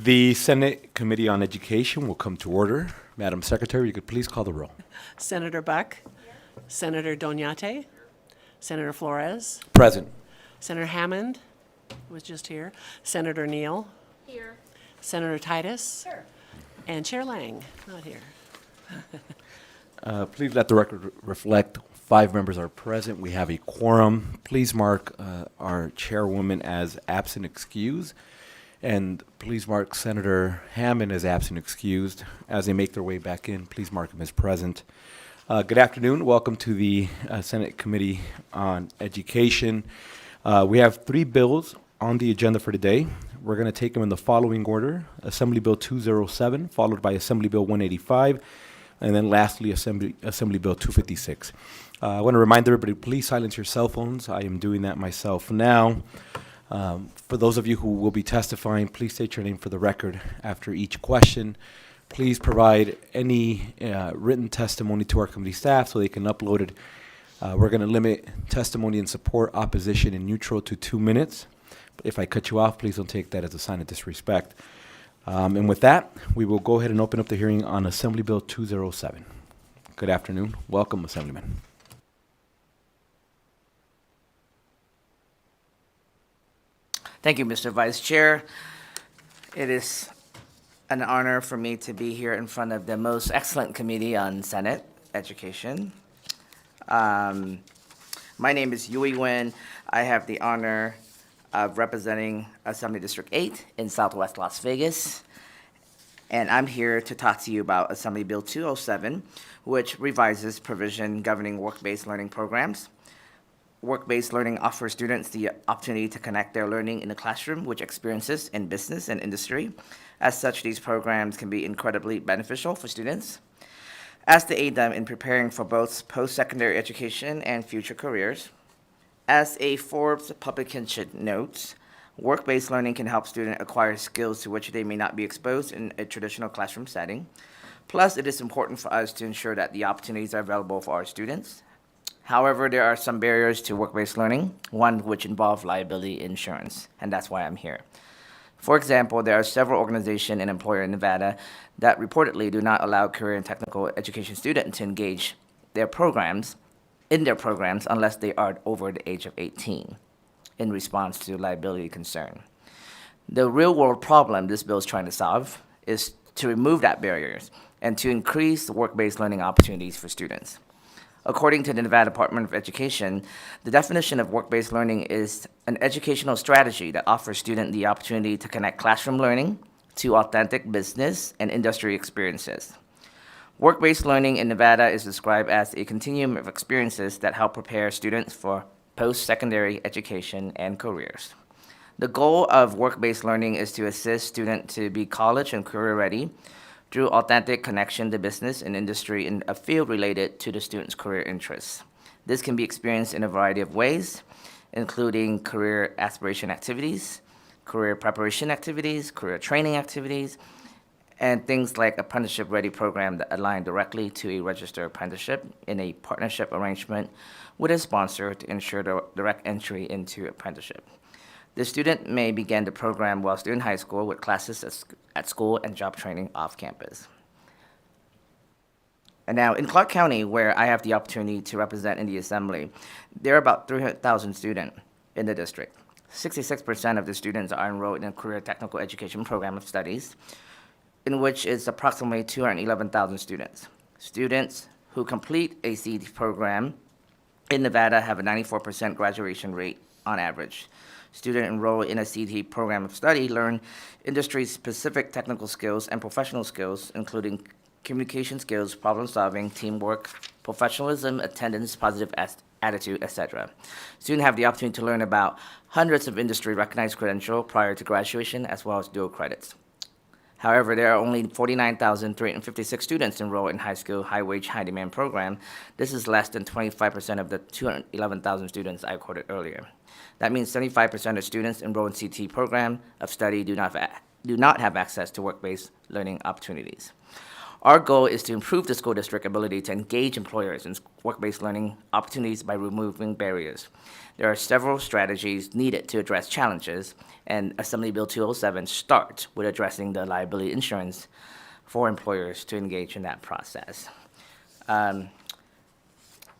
The Senate Committee on Education will come to order. Madam Secretary, you could please call the roll. Senator Buck. Senator Doñate. Senator Flores. Present. Senator Hammond was just here. Senator Neal. Here. Senator Titus. Sure. And Chair Lang, not here. Please let the record reflect 5 members are present. We have a quorum. Please mark our chairwoman as absent excused. And please mark Senator Hammond as absent excused. As they make their way back in, please mark him as present. Good afternoon. Welcome to the Senate Committee on Education. We have 3 bills on the agenda for today. We're going to take them in the following order. Assembly Bill 207, followed by Assembly Bill 185, and then lastly, Assembly Bill 256. I want to remind everybody, please silence your cell phones. I am doing that myself now. For those of you who will be testifying, please state your name for the record after each question. Please provide any written testimony to our committee staff so they can upload it. We're going to limit testimony in support, opposition, and neutral to 2 minutes. If I cut you off, please don't take that as a sign of disrespect. And with that, we will go ahead and open up the hearing on Assembly Bill 207. Good afternoon. Welcome, Assemblyman. Thank you, Mr. Vice Chair. It is an honor for me to be here in front of the most excellent committee on Senate Education. My name is Yui Nguyen. I have the honor of representing Assembly District 8 in Southwest Las Vegas. And I'm here to talk to you about Assembly Bill 207, which revises provision governing work-based learning programs. Work-based learning offers students the opportunity to connect their learning in the classroom with experiences in business and industry. As such, these programs can be incredibly beneficial for students as they aid them in preparing for both post-secondary education and future careers. As a Forbes publication should note, work-based learning can help students acquire skills to which they may not be exposed in a traditional classroom setting. Plus, it is important for us to ensure that the opportunities are available for our students. However, there are some barriers to work-based learning, one which involves liability insurance, and that's why I'm here. For example, there are several organizations and employers in Nevada that reportedly do not allow career and technical education students to engage in their programs unless they are over the age of 18 in response to liability concern. The real-world problem this bill is trying to solve is to remove that barriers and to increase the work-based learning opportunities for students. According to the Nevada Department of Education, the definition of work-based learning is an educational strategy that offers students the opportunity to connect classroom learning to authentic business and industry experiences. Work-based learning in Nevada is described as a continuum of experiences that help prepare students for post-secondary education and careers. The goal of work-based learning is to assist students to be college and career ready through authentic connection to business and industry in a field related to the student's career interests. This can be experienced in a variety of ways, including career aspiration activities, career preparation activities, career training activities, and things like apprenticeship-ready program that align directly to a registered apprenticeship in a partnership arrangement with a sponsor to ensure the direct entry into apprenticeship. The student may begin the program while still in high school with classes at school and job training off campus. And now, in Clark County, where I have the opportunity to represent in the Assembly, there are about 300,000 students in the district. 66% of the students are enrolled in a career technical education program of studies, in which is approximately 211,000 students. Students who complete a CET program in Nevada have a 94% graduation rate on average. Students enrolled in a CET program of study learn industry-specific technical skills and professional skills, including communication skills, problem solving, teamwork, professionalism, attendance, positive attitude, etc. Students have the opportunity to learn about hundreds of industry-recognized credentials prior to graduation, as well as dual credits. However, there are only 49,356 students enrolled in high school, high-wage, high-demand program. This is less than 25% of the 211,000 students I quoted earlier. That means 75% of students enrolled in CT program of study do not have access to work-based learning opportunities. Our goal is to improve the school district ability to engage employers in work-based learning opportunities by removing barriers. There are several strategies needed to address challenges, and Assembly Bill 207 starts with addressing the liability insurance for employers to engage in that process.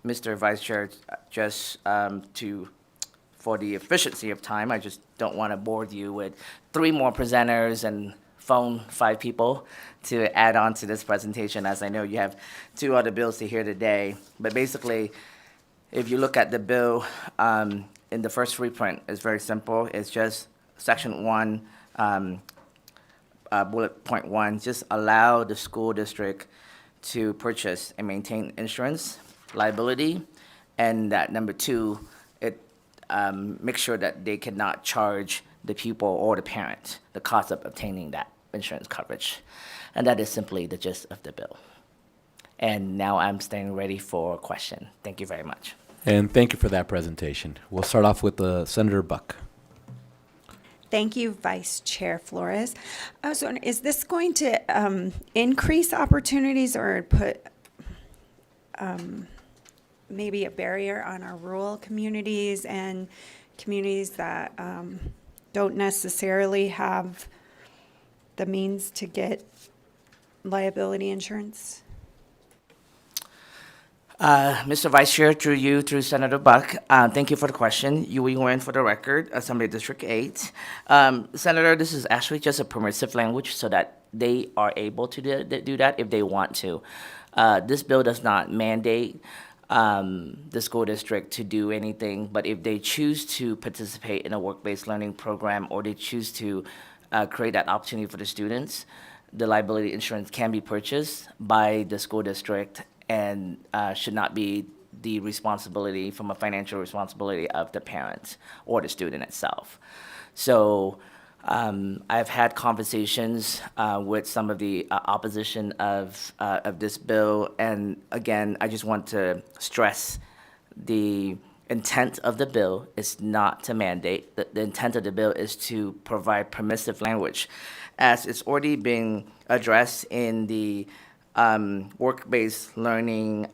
Mr. Vice Chair, just for the efficiency of time, I just don't want to bore you with 3 more presenters and phone 5 people to add on to this presentation, as I know you have 2 other bills to hear today. But basically, if you look at the bill, in the first reprint, it's very simple. It's just Section 1, bullet point 1, just allow the school district to purchase and maintain insurance liability, and that number 2, it makes sure that they cannot charge the pupil or the parent the cost of obtaining that insurance coverage. And that is simply the gist of the bill. And now I'm staying ready for a question. Thank you very much. And thank you for that presentation. We'll start off with Senator Buck. Thank you, Vice Chair Flores. I was wondering, is this going to increase opportunities or put maybe a barrier on our rural communities and communities that don't necessarily have the means to get liability insurance? Mr. Vice Chair, through Senator Buck, thank you for the question. Yui Nguyen for the record, Assembly District 8. Senator, this is actually just a permissive language so that they are able to do that if they want to. This bill does not mandate the school district to do anything, but if they choose to participate in a work-based learning program or they choose to create that opportunity for the students, the liability insurance can be purchased by the school district and should not be the responsibility from a financial responsibility of the parent or the student itself. So I've had conversations with some of the opposition of this bill, and again, I just want to stress the intent of the bill is not to mandate. The intent of the bill is to provide permissive language, as it's already being addressed in the work-based learning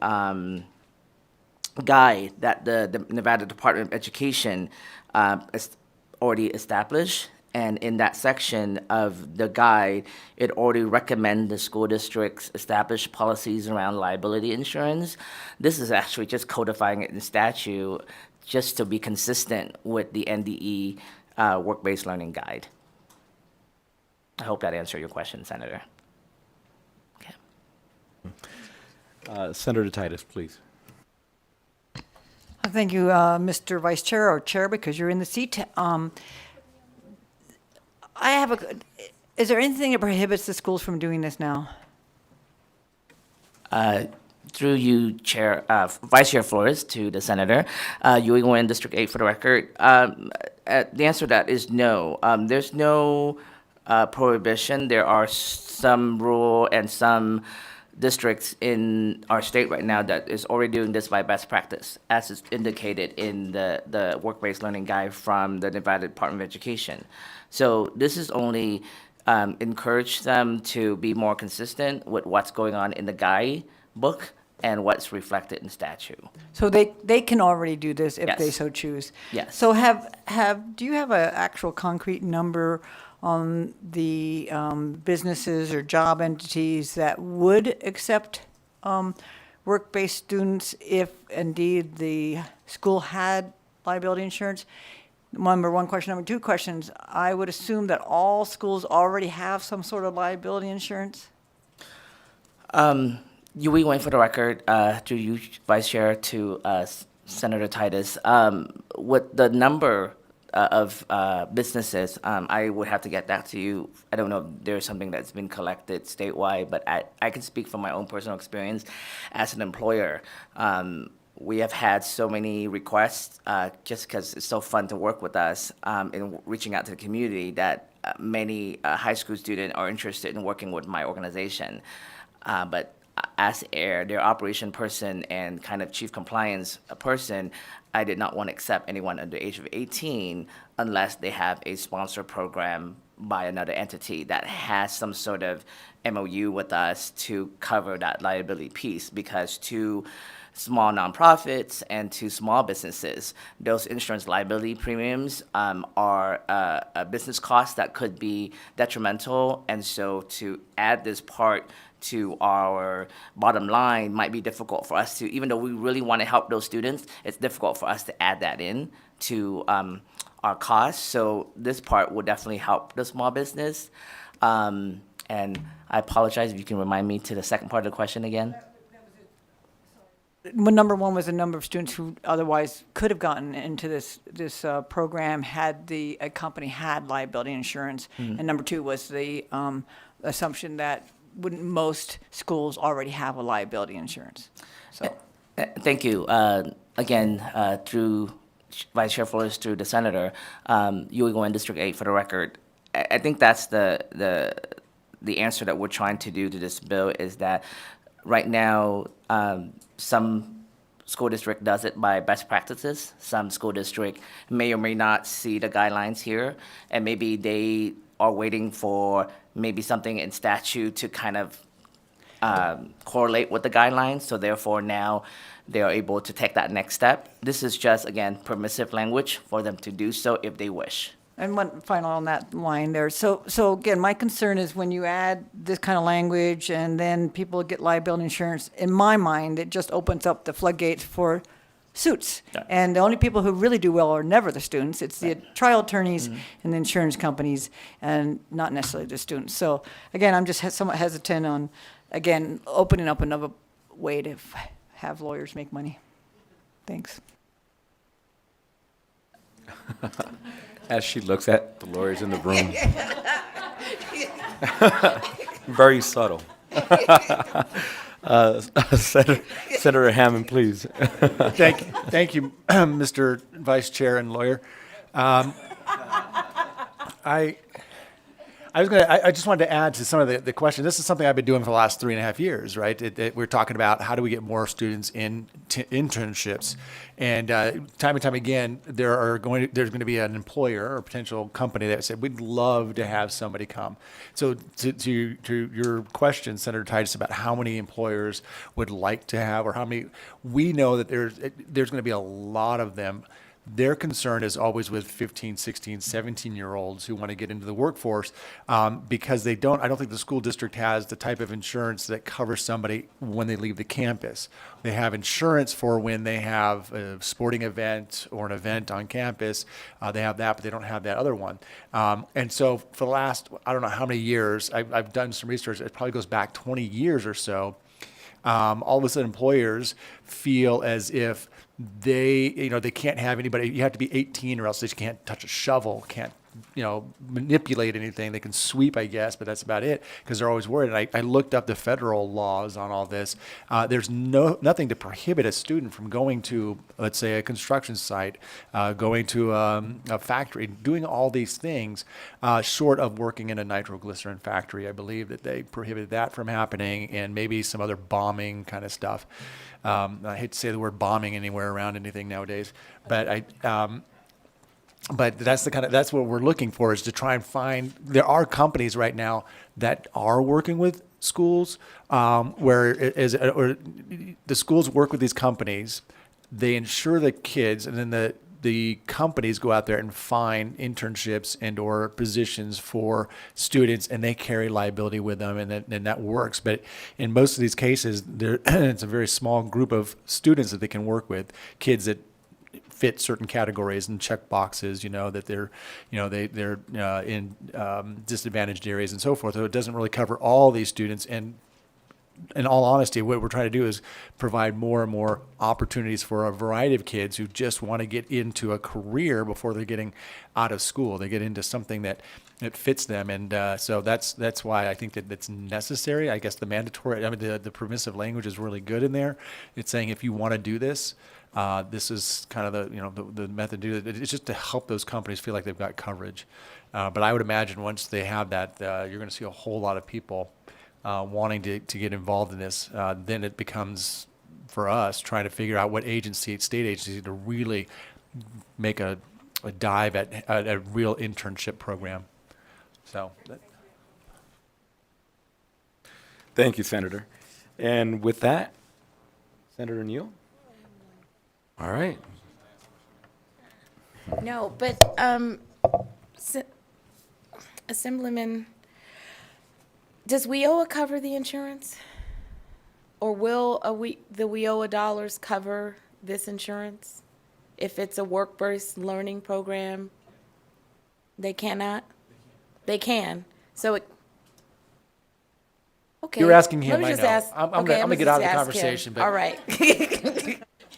guide that the Nevada Department of Education has already established. And in that section of the guide, it already recommends the school districts establish policies around liability insurance. This is actually just codifying it in statute just to be consistent with the NDE work-based learning guide. I hope that answered your question, Senator. Senator Titus, please. Thank you, Mr. Vice Chair, or Chair, because you're in the seat. Is there anything that prohibits the schools from doing this now? Through you, Chair, Vice Chair Flores, to the Senator, Yui Nguyen, District 8 for the record. The answer to that is no. There's no prohibition. There are some rural and some districts in our state right now that is already doing this by best practice, as is indicated in the work-based learning guide from the Nevada Department of Education. So this is only encourage them to be more consistent with what's going on in the guide book and what's reflected in statute. So they can already do this if they Yes. so choose? Yes. So do you have an actual concrete number on the businesses or job entities that would accept work-based students if indeed the school had liability insurance? Number one question. Number two questions, I would assume that all schools already have some sort of liability insurance? Yui Nguyen for the record, through you, Vice Chair, to Senator Titus. With the number of businesses, I would have to get back to you. I don't know if there's something that's been collected statewide, but I can speak from my own personal experience as an employer. We have had so many requests just because it's so fun to work with us in reaching out to the community that many high school students are interested in working with my organization. But as their operation person and kind of chief compliance person, I did not want to accept anyone under the age of 18 unless they have a sponsor program by another entity that has some sort of MOU with us to cover that liability piece, because to small nonprofits and to small businesses, those insurance liability premiums are a business cost that could be detrimental. And so to add this part to our bottom line might be difficult for us to, even though we really want to help those students, it's difficult for us to add that in to our costs. So this part will definitely help the small business. And I apologize if you can remind me to the second part of the question again. Well, number one was the number of students who otherwise could have gotten into this program had a company had liability insurance, and number two was the assumption that wouldn't most schools already have a liability insurance. So, Thank you. Again, through Vice Chair Flores, through the Senator, you will go in District 8 for the record. I think that's the answer that we're trying to do to this bill, is that right now, some school district does it by best practices. Some school district may or may not see the guidelines here, and maybe they are waiting for maybe something in statute to kind of correlate with the guidelines. So therefore now they are able to take that next step. This is just, again, permissive language for them to do so if they wish. and one final on that line there. So again, my concern is when you add this kind of language and then people get liability insurance, in my mind, it just opens up the floodgates for suits. Yeah. And the only people who really do well are never the students. It's the trial attorneys and the insurance companies, and not necessarily the students. So again, I'm just somewhat hesitant on, again, opening up another way to have lawyers make money. Thanks. As she looks at the lawyers in the room. Very subtle. Senator Hammond, please. Thank you, Mr. Vice Chair and lawyer. I just wanted to add to some of the questions. This is something I've been doing for the last 3.5 years, right? We're talking about how do we get more students in internships, and time and time again, there's going to be an employer or potential company that said we'd love to have somebody come. So to your question, Senator Titus, about how many employers would like to have, or how many, we know that there's going to be a lot of them. Their concern is always with 15, 16, 17-year-olds who want to get into the workforce because I don't think the school district has the type of insurance that covers somebody when they leave the campus. They have insurance for when they have a sporting event or an event on campus. They have that, but they don't have that other one. And so for the last, I don't know how many years, I've done some research, it probably goes back 20 years or so, all of a sudden employers feel as if they can't have anybody. You have to be 18 or else they can't touch a shovel, can't, manipulate anything. They can sweep, I guess, but that's about it because they're always worried. And I looked up the federal laws on all this. There's nothing to prohibit a student from going to, let's say, a construction site, going to a factory, doing all these things, short of working in a nitroglycerin factory. I believe that they prohibited that from happening, and maybe some other bombing kind of stuff. I hate to say the word bombing anywhere around anything nowadays, but but that's what we're looking for, is to try and find. There are companies right now that are working with schools, where the schools work with these companies. They insure the kids, and then the companies go out there and find internships and or positions for students, and they carry liability with them, and that works. But in most of these cases, it's a very small group of students that they can work with, kids that fit certain categories and check boxes, that they're in disadvantaged areas and so forth. So it doesn't really cover all these students. And in all honesty, what we're trying to do is provide more and more opportunities for a variety of kids who just want to get into a career before they're getting out of school. They get into something that fits them, and so that's why I think that that's necessary. I guess the permissive language is really good in there. It's saying if you want to do this, this is kind of the method to do it. It's just to help those companies feel like they've got coverage. But I would imagine once they have that, you're going to see a whole lot of people wanting to get involved in this. Then it becomes, for us, trying to figure out what state agency to really make a dive at a real internship program. So, Thank you, Senator. And with that, Senator Neal? All right. No, but, Assemblyman, does WIOA cover the insurance? Or will the WIOA dollars cover this insurance? If it's a work-based learning program, they cannot? They can, so it, okay. you're asking him, Let me I just know. ask- I'm okay, gonna get out of the just ask him. conversation, but All right.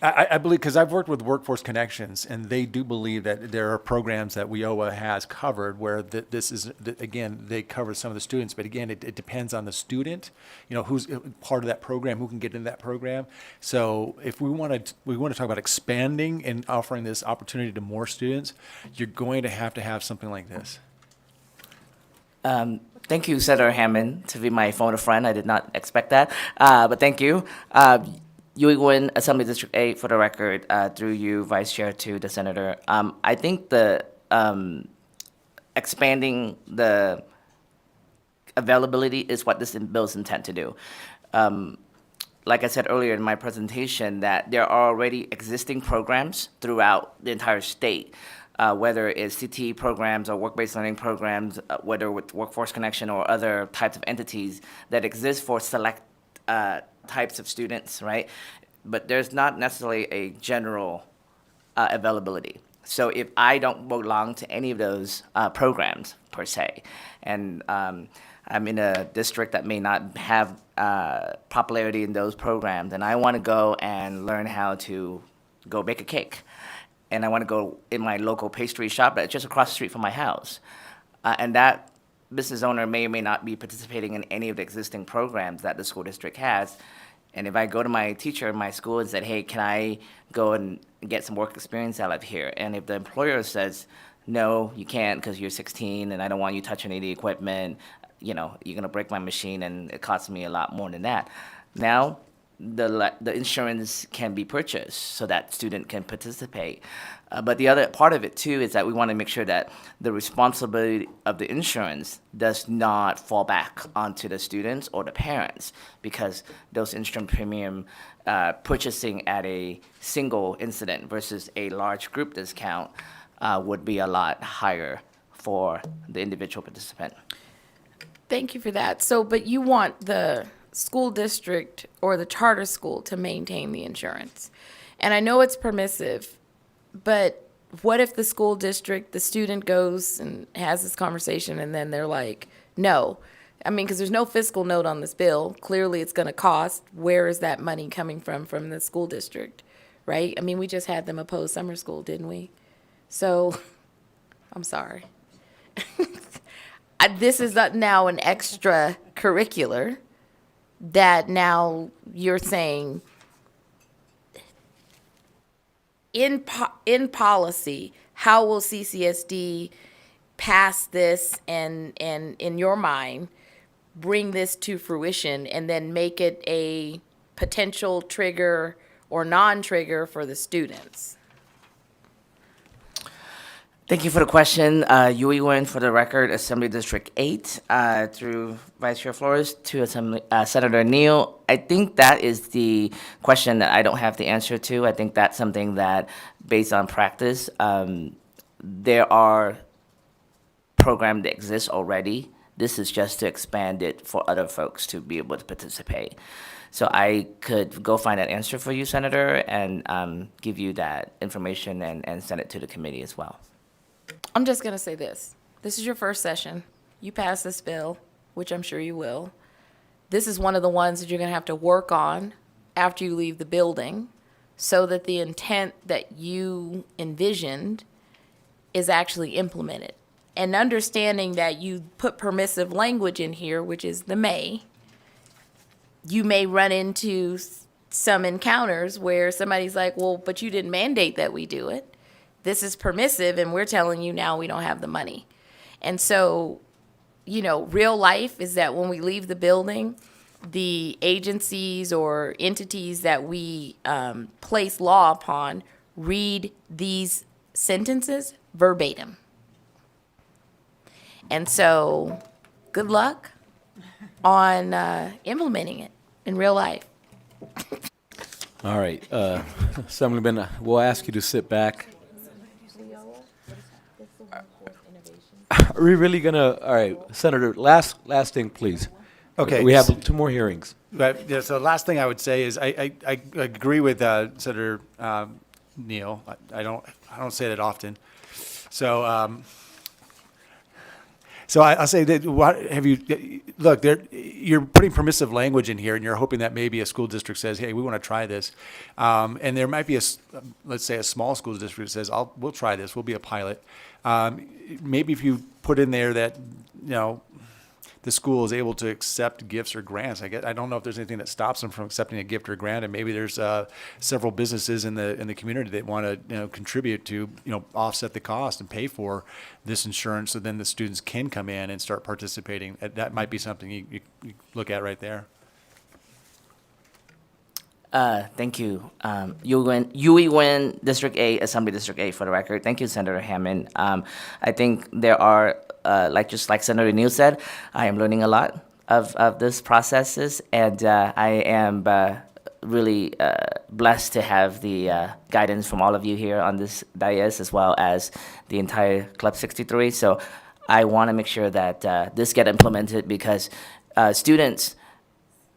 I believe, because I've worked with Workforce Connections, and they do believe that there are programs that WIOA has covered where this is, again, they cover some of the students, but again, it depends on the student, who's part of that program, who can get into that program. So if we want to talk about expanding and offering this opportunity to more students, you're going to have something like this. Thank you, Senator Hammond, to be my phone a friend. I did not expect that, but thank you. Yui Nguyen, Assembly District 8, for the record, through you, Vice Chair, to the Senator. I think the expanding the availability is what this bill's intent to do. Like I said earlier in my presentation, that there are already existing programs throughout the entire state, whether it's CTE programs or work-based learning programs, whether with Workforce Connection or other types of entities that exist for select types of students, right? But there's not necessarily a general availability. So if I don't belong to any of those programs per se, and I'm in a district that may not have popularity in those programs, and I want to go and learn how to go bake a cake, and I want to go in my local pastry shop that's just across the street from my house, and that business owner may or may not be participating in any of the existing programs that the school district has. And if I go to my teacher in my school and said, hey, can I go and get some work experience out of here? And if the employer says, no, you can't because you're 16 and I don't want you touching any equipment, you're going to break my machine and it costs me a lot more than that. Now, the insurance can be purchased so that student can participate. But the other part of it too is that we want to make sure that the responsibility of the insurance does not fall back onto the students or the parents, because those insurance premium purchasing at a single incident versus a large group discount would be a lot higher for the individual participant. Thank you for that. So, but you want the school district or the charter school to maintain the insurance. And I know it's permissive, but what if the school district, the student goes and has this conversation and then they're like, no. I mean, because there's no fiscal note on this bill. Clearly it's going to cost. Where is that money coming from the school district, right? I mean, we just had them oppose summer school, didn't we? So, I'm sorry. This is now an extracurricular that now you're saying in policy, how will CCSD pass this and in your mind bring this to fruition and then make it a potential trigger or non-trigger for the students? Thank you for the question. Yui Nguyen, for the record, Assembly District 8, through Vice Chair Flores to Senator Neal. I think that is the question that I don't have the answer to. I think that's something that, based on practice, there are programs that exist already. This is just to expand it for other folks to be able to participate. So I could go find that answer for you, Senator, and give you that information and send it to the committee as well. I'm just going to say this. This is your first session. You pass this bill, which I'm sure you will. This is one of the ones that you're going to have to work on after you leave the building so that the intent that you envisioned is actually implemented. And understanding that you put permissive language in here, which is the may, you may run into some encounters where somebody's like, well, but you didn't mandate that we do it. This is permissive, and we're telling you now we don't have the money. And so, real life is that when we leave the building, the agencies or entities that we place law upon read these sentences verbatim. And so, good luck on implementing it in real life. All right, Assemblyman, we'll ask you to sit back. Are we really gonna, all right, Senator, last thing, please. Okay. We have 2 more hearings. But, yeah, so the last thing I would say is I agree with Senator Neal. I don't say that often. So I'll say that look, you're putting permissive language in here, and you're hoping that maybe a school district says, hey, we want to try this. And there might be let's say a small school district that says, we'll try this, we'll be a pilot. Maybe if you put in there that, the school is able to accept gifts or grants. I don't know if there's anything that stops them from accepting a gift or grant, and maybe there's several businesses in the community that want to contribute to offset the cost and pay for this insurance, so then the students can come in and start participating. That might be something you look at right there. Thank you. Yui Wen, District 8, Assembly District 8 for the record. Thank you, Senator Hammond. I think there are, just like Senator Neal said, I am learning a lot of this processes, and I am really blessed to have the guidance from all of you here on this dais, as well as the entire Club 63. So I want to make sure that this get implemented, because students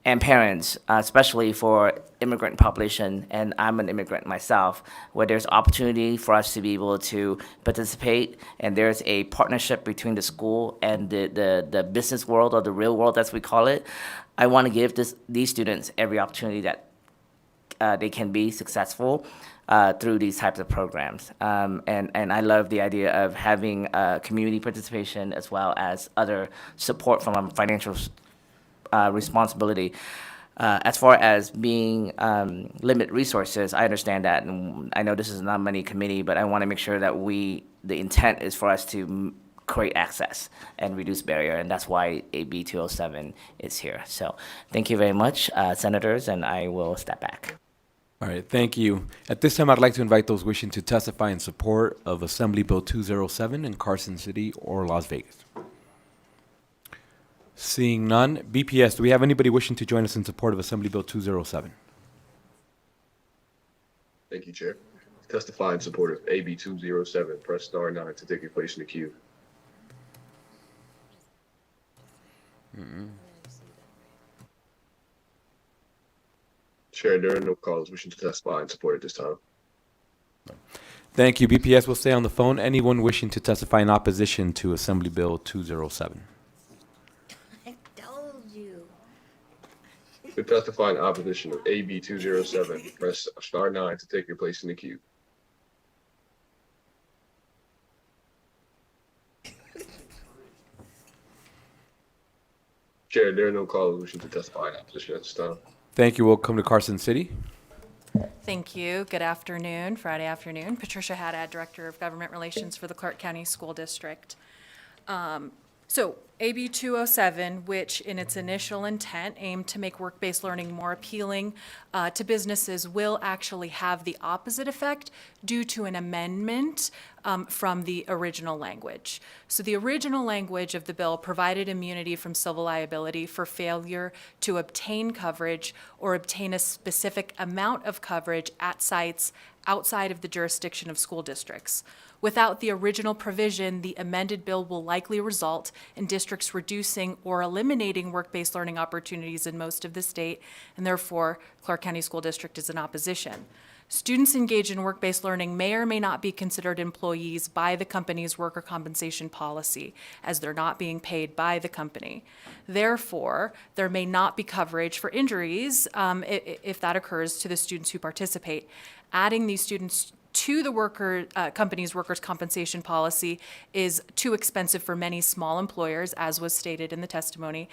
and parents, especially for immigrant population, and I'm an immigrant myself, where there's opportunity for us to be able to participate, and there's a partnership between the school and the business world, or the real world as we call it. I want to give these students every opportunity that they can be successful through these types of programs. And I love the idea of having community participation, as well as other support from a financial responsibility. As far as being limit resources, I understand that, and I know this is not a money committee, but I want to make sure that the intent is for us to create access and reduce barrier, and that's why AB 207 is here. So thank you very much, senators, and I will step back. All right, thank you. At this time, I'd like to invite those wishing to testify in support of Assembly Bill 207 in Carson City or Las Vegas. Seeing none, BPS, do we have anybody wishing to join us in support of Assembly Bill 207? Thank you, Chair. To testify in support of AB 207, press star 9 to take your place in the queue. Chair, there are no callers wishing to testify in support at this time. Thank you. BPS will stay on the phone. Anyone wishing to testify in opposition to Assembly Bill 207? To testify in opposition of AB 207, press star 9 to take your place in the queue. Chair, there are no callers wishing to testify in opposition at this time. Thank you. Welcome to Carson City. Thank you. Good afternoon, Friday afternoon. Patricia Haddad, Director of Government Relations for the Clark County School District. So AB 207, which in its initial intent aimed to make work-based learning more appealing to businesses, will actually have the opposite effect due to an amendment from the original language. So the original language of the bill provided immunity from civil liability for failure to obtain coverage or obtain a specific amount of coverage at sites outside of the jurisdiction of school districts. Without the original provision, the amended bill will likely result in districts reducing or eliminating work-based learning opportunities in most of the state, and therefore, Clark County School District is in opposition. Students engaged in work-based learning may or may not be considered employees by the company's worker compensation policy, as they're not being paid by the company. Therefore, there may not be coverage for injuries if that occurs to the students who participate. Adding these students to the company's workers' compensation policy is too expensive for many small employers, as was stated in the testimony,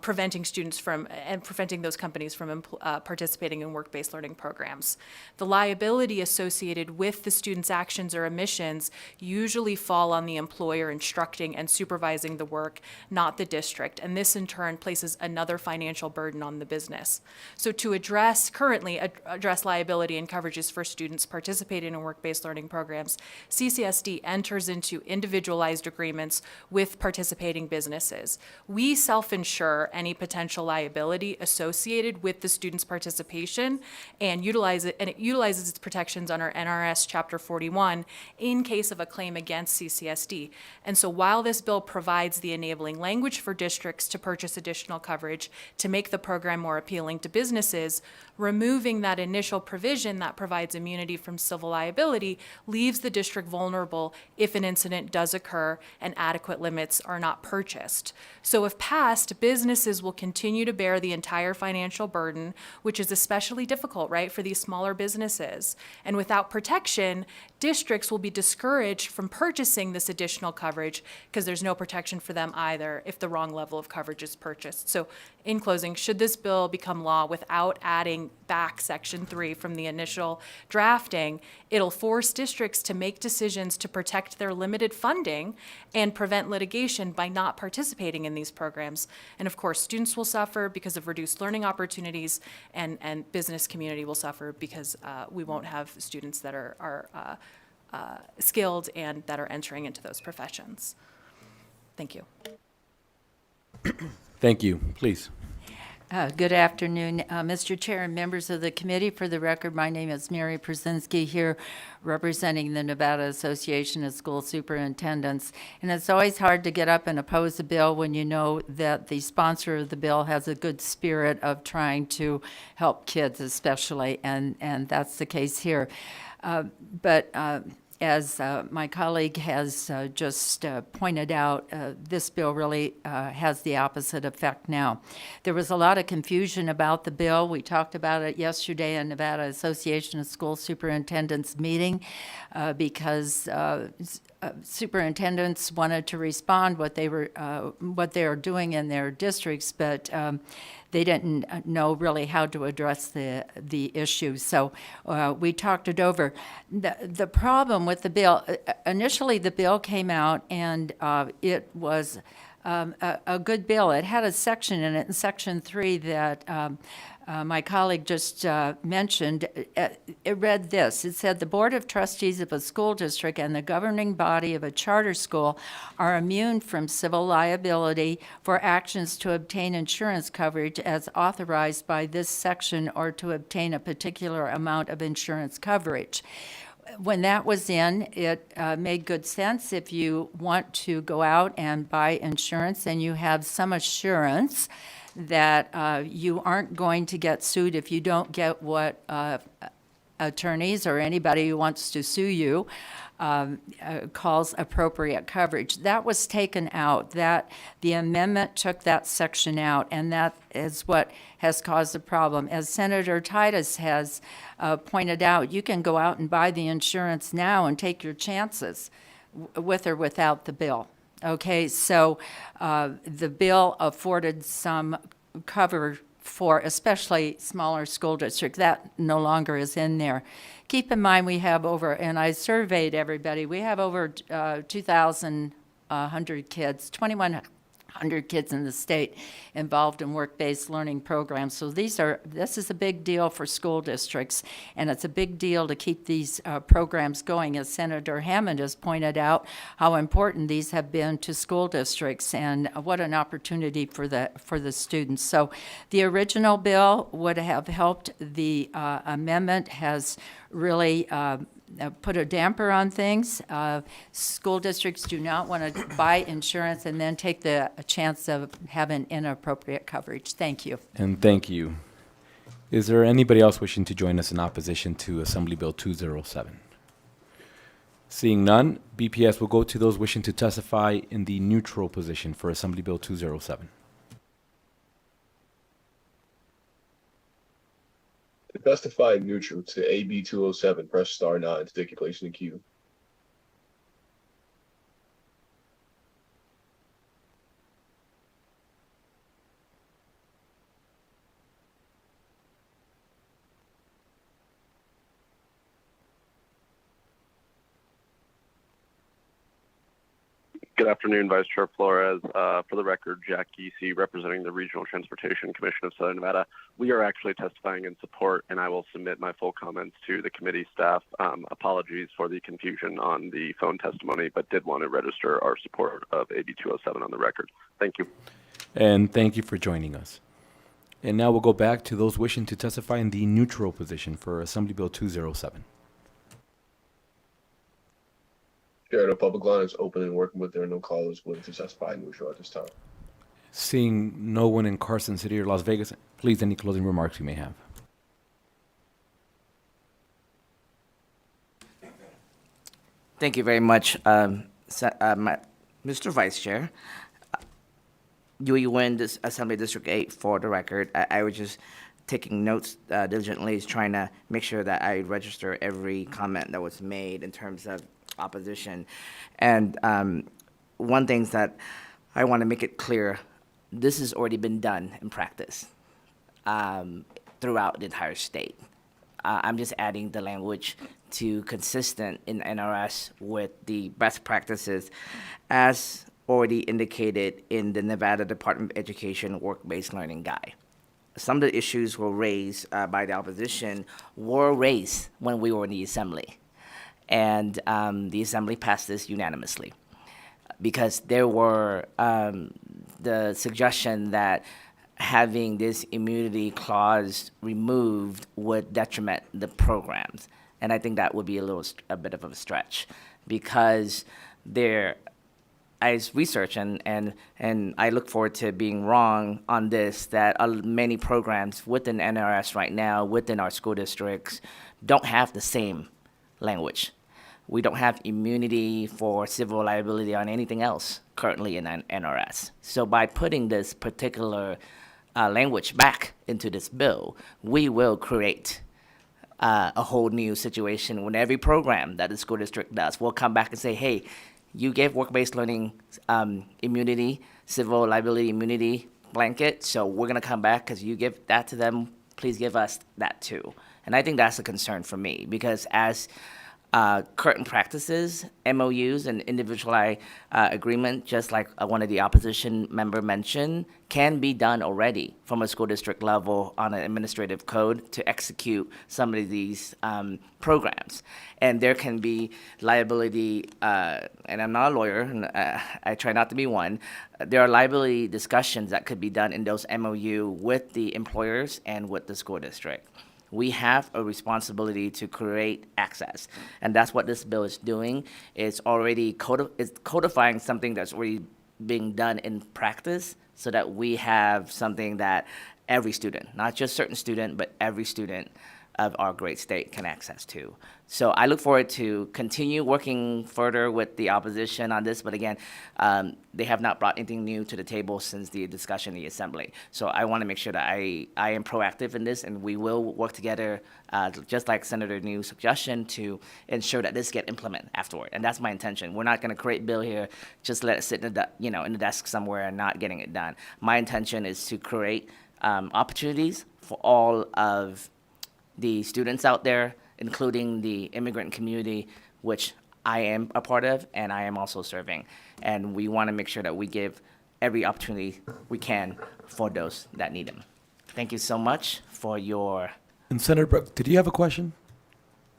preventing those companies from participating in work-based learning programs. The liability associated with the student's actions or omissions usually fall on the employer instructing and supervising the work, not the district, and this in turn places another financial burden on the business. So to currently address liability and coverages for students participating participating in work-based learning programs, CCSD enters into individualized agreements with participating businesses. We self-insure any potential liability associated with the student's participation and it utilizes its protections under NRS Chapter 41 in case of a claim against CCSD. And so while this bill provides the enabling language for districts to purchase additional coverage to make the program more appealing to businesses, removing that initial provision that provides immunity from civil liability leaves the district vulnerable if an incident does occur and adequate limits are not purchased. So if passed, businesses will continue to bear the entire financial burden, which is especially difficult, right, for these smaller businesses. And without protection, districts will be discouraged from purchasing this additional coverage because there's no protection for them either if the wrong level of coverage is purchased. So in closing, should this bill become law without adding back Section 3 from the initial drafting, it'll force districts to make decisions to protect their limited funding and prevent litigation by not participating in these programs. And of course, students will suffer because of reduced learning opportunities, and business community will suffer because we won't have students that are skilled and that are entering into those professions. Thank you. Thank you. Please. Good afternoon, Mr. Chair and members of the committee. For the record, my name is Mary Przinski here representing the Nevada Association of School Superintendents. And it's always hard to get up and oppose a bill when you know that the sponsor of the bill has a good spirit of trying to help kids especially, and that's the case here. But as my colleague has just pointed out, this bill really has the opposite effect now. There was a lot of confusion about the bill. We talked about it yesterday in Nevada Association of School Superintendents meeting because superintendents wanted to respond what they were doing in their districts, but they didn't know really how to address the issue. So we talked it over. The problem with the bill, initially the bill came out and it was a good bill. It had a section in it, in Section 3, that my colleague just mentioned. It read this. It said, the Board of Trustees of a school district and the governing body of a charter school are immune from civil liability for actions to obtain insurance coverage as authorized by this section or to obtain a particular amount of insurance coverage. When that was in, it made good sense. If you want to go out and buy insurance and you have some assurance that you aren't going to get sued if you don't get what attorneys or anybody who wants to sue you calls appropriate coverage. That was taken out. That the amendment took that section out, and that is what has caused the problem. As Senator Titus has pointed out, you can go out and buy the insurance now and take your chances with or without the bill. Okay, so the bill afforded some cover for especially smaller school districts. That no longer is in there. Keep in mind we have over, and I surveyed everybody, we have over 2,100 kids, 2,100 kids in the state involved in work-based learning programs. So this is a big deal for school districts, and it's a big deal to keep these programs going. As Senator Hammond has pointed out, how important these have been to school districts, and what an opportunity for the students. So the original bill would have helped. The amendment has really put a damper on things. School districts do not want to buy insurance and then take the chance of having inappropriate coverage. Thank you. And thank you. Is there anybody else wishing to join us in opposition to Assembly Bill 207? Seeing none, BPS will go to those wishing to testify in the neutral position for Assembly Bill 207. To testify neutral to AB 207, press star 9 to take your place in the queue. Good afternoon, Vice Chair Flores. For the record, Jack Giese, representing the Regional Transportation Commission of Southern Nevada. We are actually testifying in support, and I will submit my full comments to the committee staff. Apologies for the confusion on the phone testimony, but did want to register our support of AB 207 on the record. Thank you. And thank you for joining us. And now we'll go back to those wishing to testify in the neutral position for Assembly Bill 207. Chair, the public line is open and working, but there are no callers willing to testify neutral at this time. Seeing no one in Carson City or Las Vegas, please, any closing remarks you may have. Thank you very much, Mr. Vice Chair. You win this Assembly District 8 for the record. I was just taking notes diligently, trying to make sure that I register every comment that was made in terms of opposition. And one thing that I want to make it clear, this has already been done in practice throughout the entire state. I'm just adding the language to consistent in NRS with the best practices as already indicated in the Nevada Department of Education Work-Based Learning Guide. Some of the issues were raised by the opposition were raised when we were in the Assembly. And the Assembly passed this unanimously because there were the suggestion that having this immunity clause removed would detriment the programs. And I think that would be a bit of a stretch because I research and I look forward to being wrong on this, that many programs within NRS right now, within our school districts, don't have the same language. We don't have immunity for civil liability on anything else currently in NRS. So by putting this particular language back into this bill, we will create a whole new situation when every program that the school district does will come back and say, hey, you gave work-based learning immunity, civil liability immunity blanket, so we're going to come back because you give that to them, please give us that too. And I think that's a concern for me because as current practices, MOUs, and individualized agreement, just like one of the opposition member mentioned, can be done already from a school district level on an administrative code to execute some of these programs. And there can be liability, and I'm not a lawyer, and I try not to be one. There are liability discussions that could be done in those MOU with the employers and with the school district. We have a responsibility to create access, and that's what this bill is doing. It's already it's codifying something that's already being done in practice so that we have something that every student, not just certain student, but every student of our great state can access to. So I look forward to continue working further with the opposition on this, but again, they have not brought anything new to the table since the discussion in the Assembly. So I want to make sure that I am proactive in this, and we will work together, just like Senator New's suggestion, to ensure that this get implemented afterward. And that's my intention. We're not going to create a bill here, just let it sit in the desk somewhere and not getting it done. My intention is to create opportunities for all of the students out there, including the immigrant community, which I am a part of and I am also serving. And we want to make sure that we give every opportunity we can for those that need them. Thank you so much for your... And Senator Brooke, did you have a question?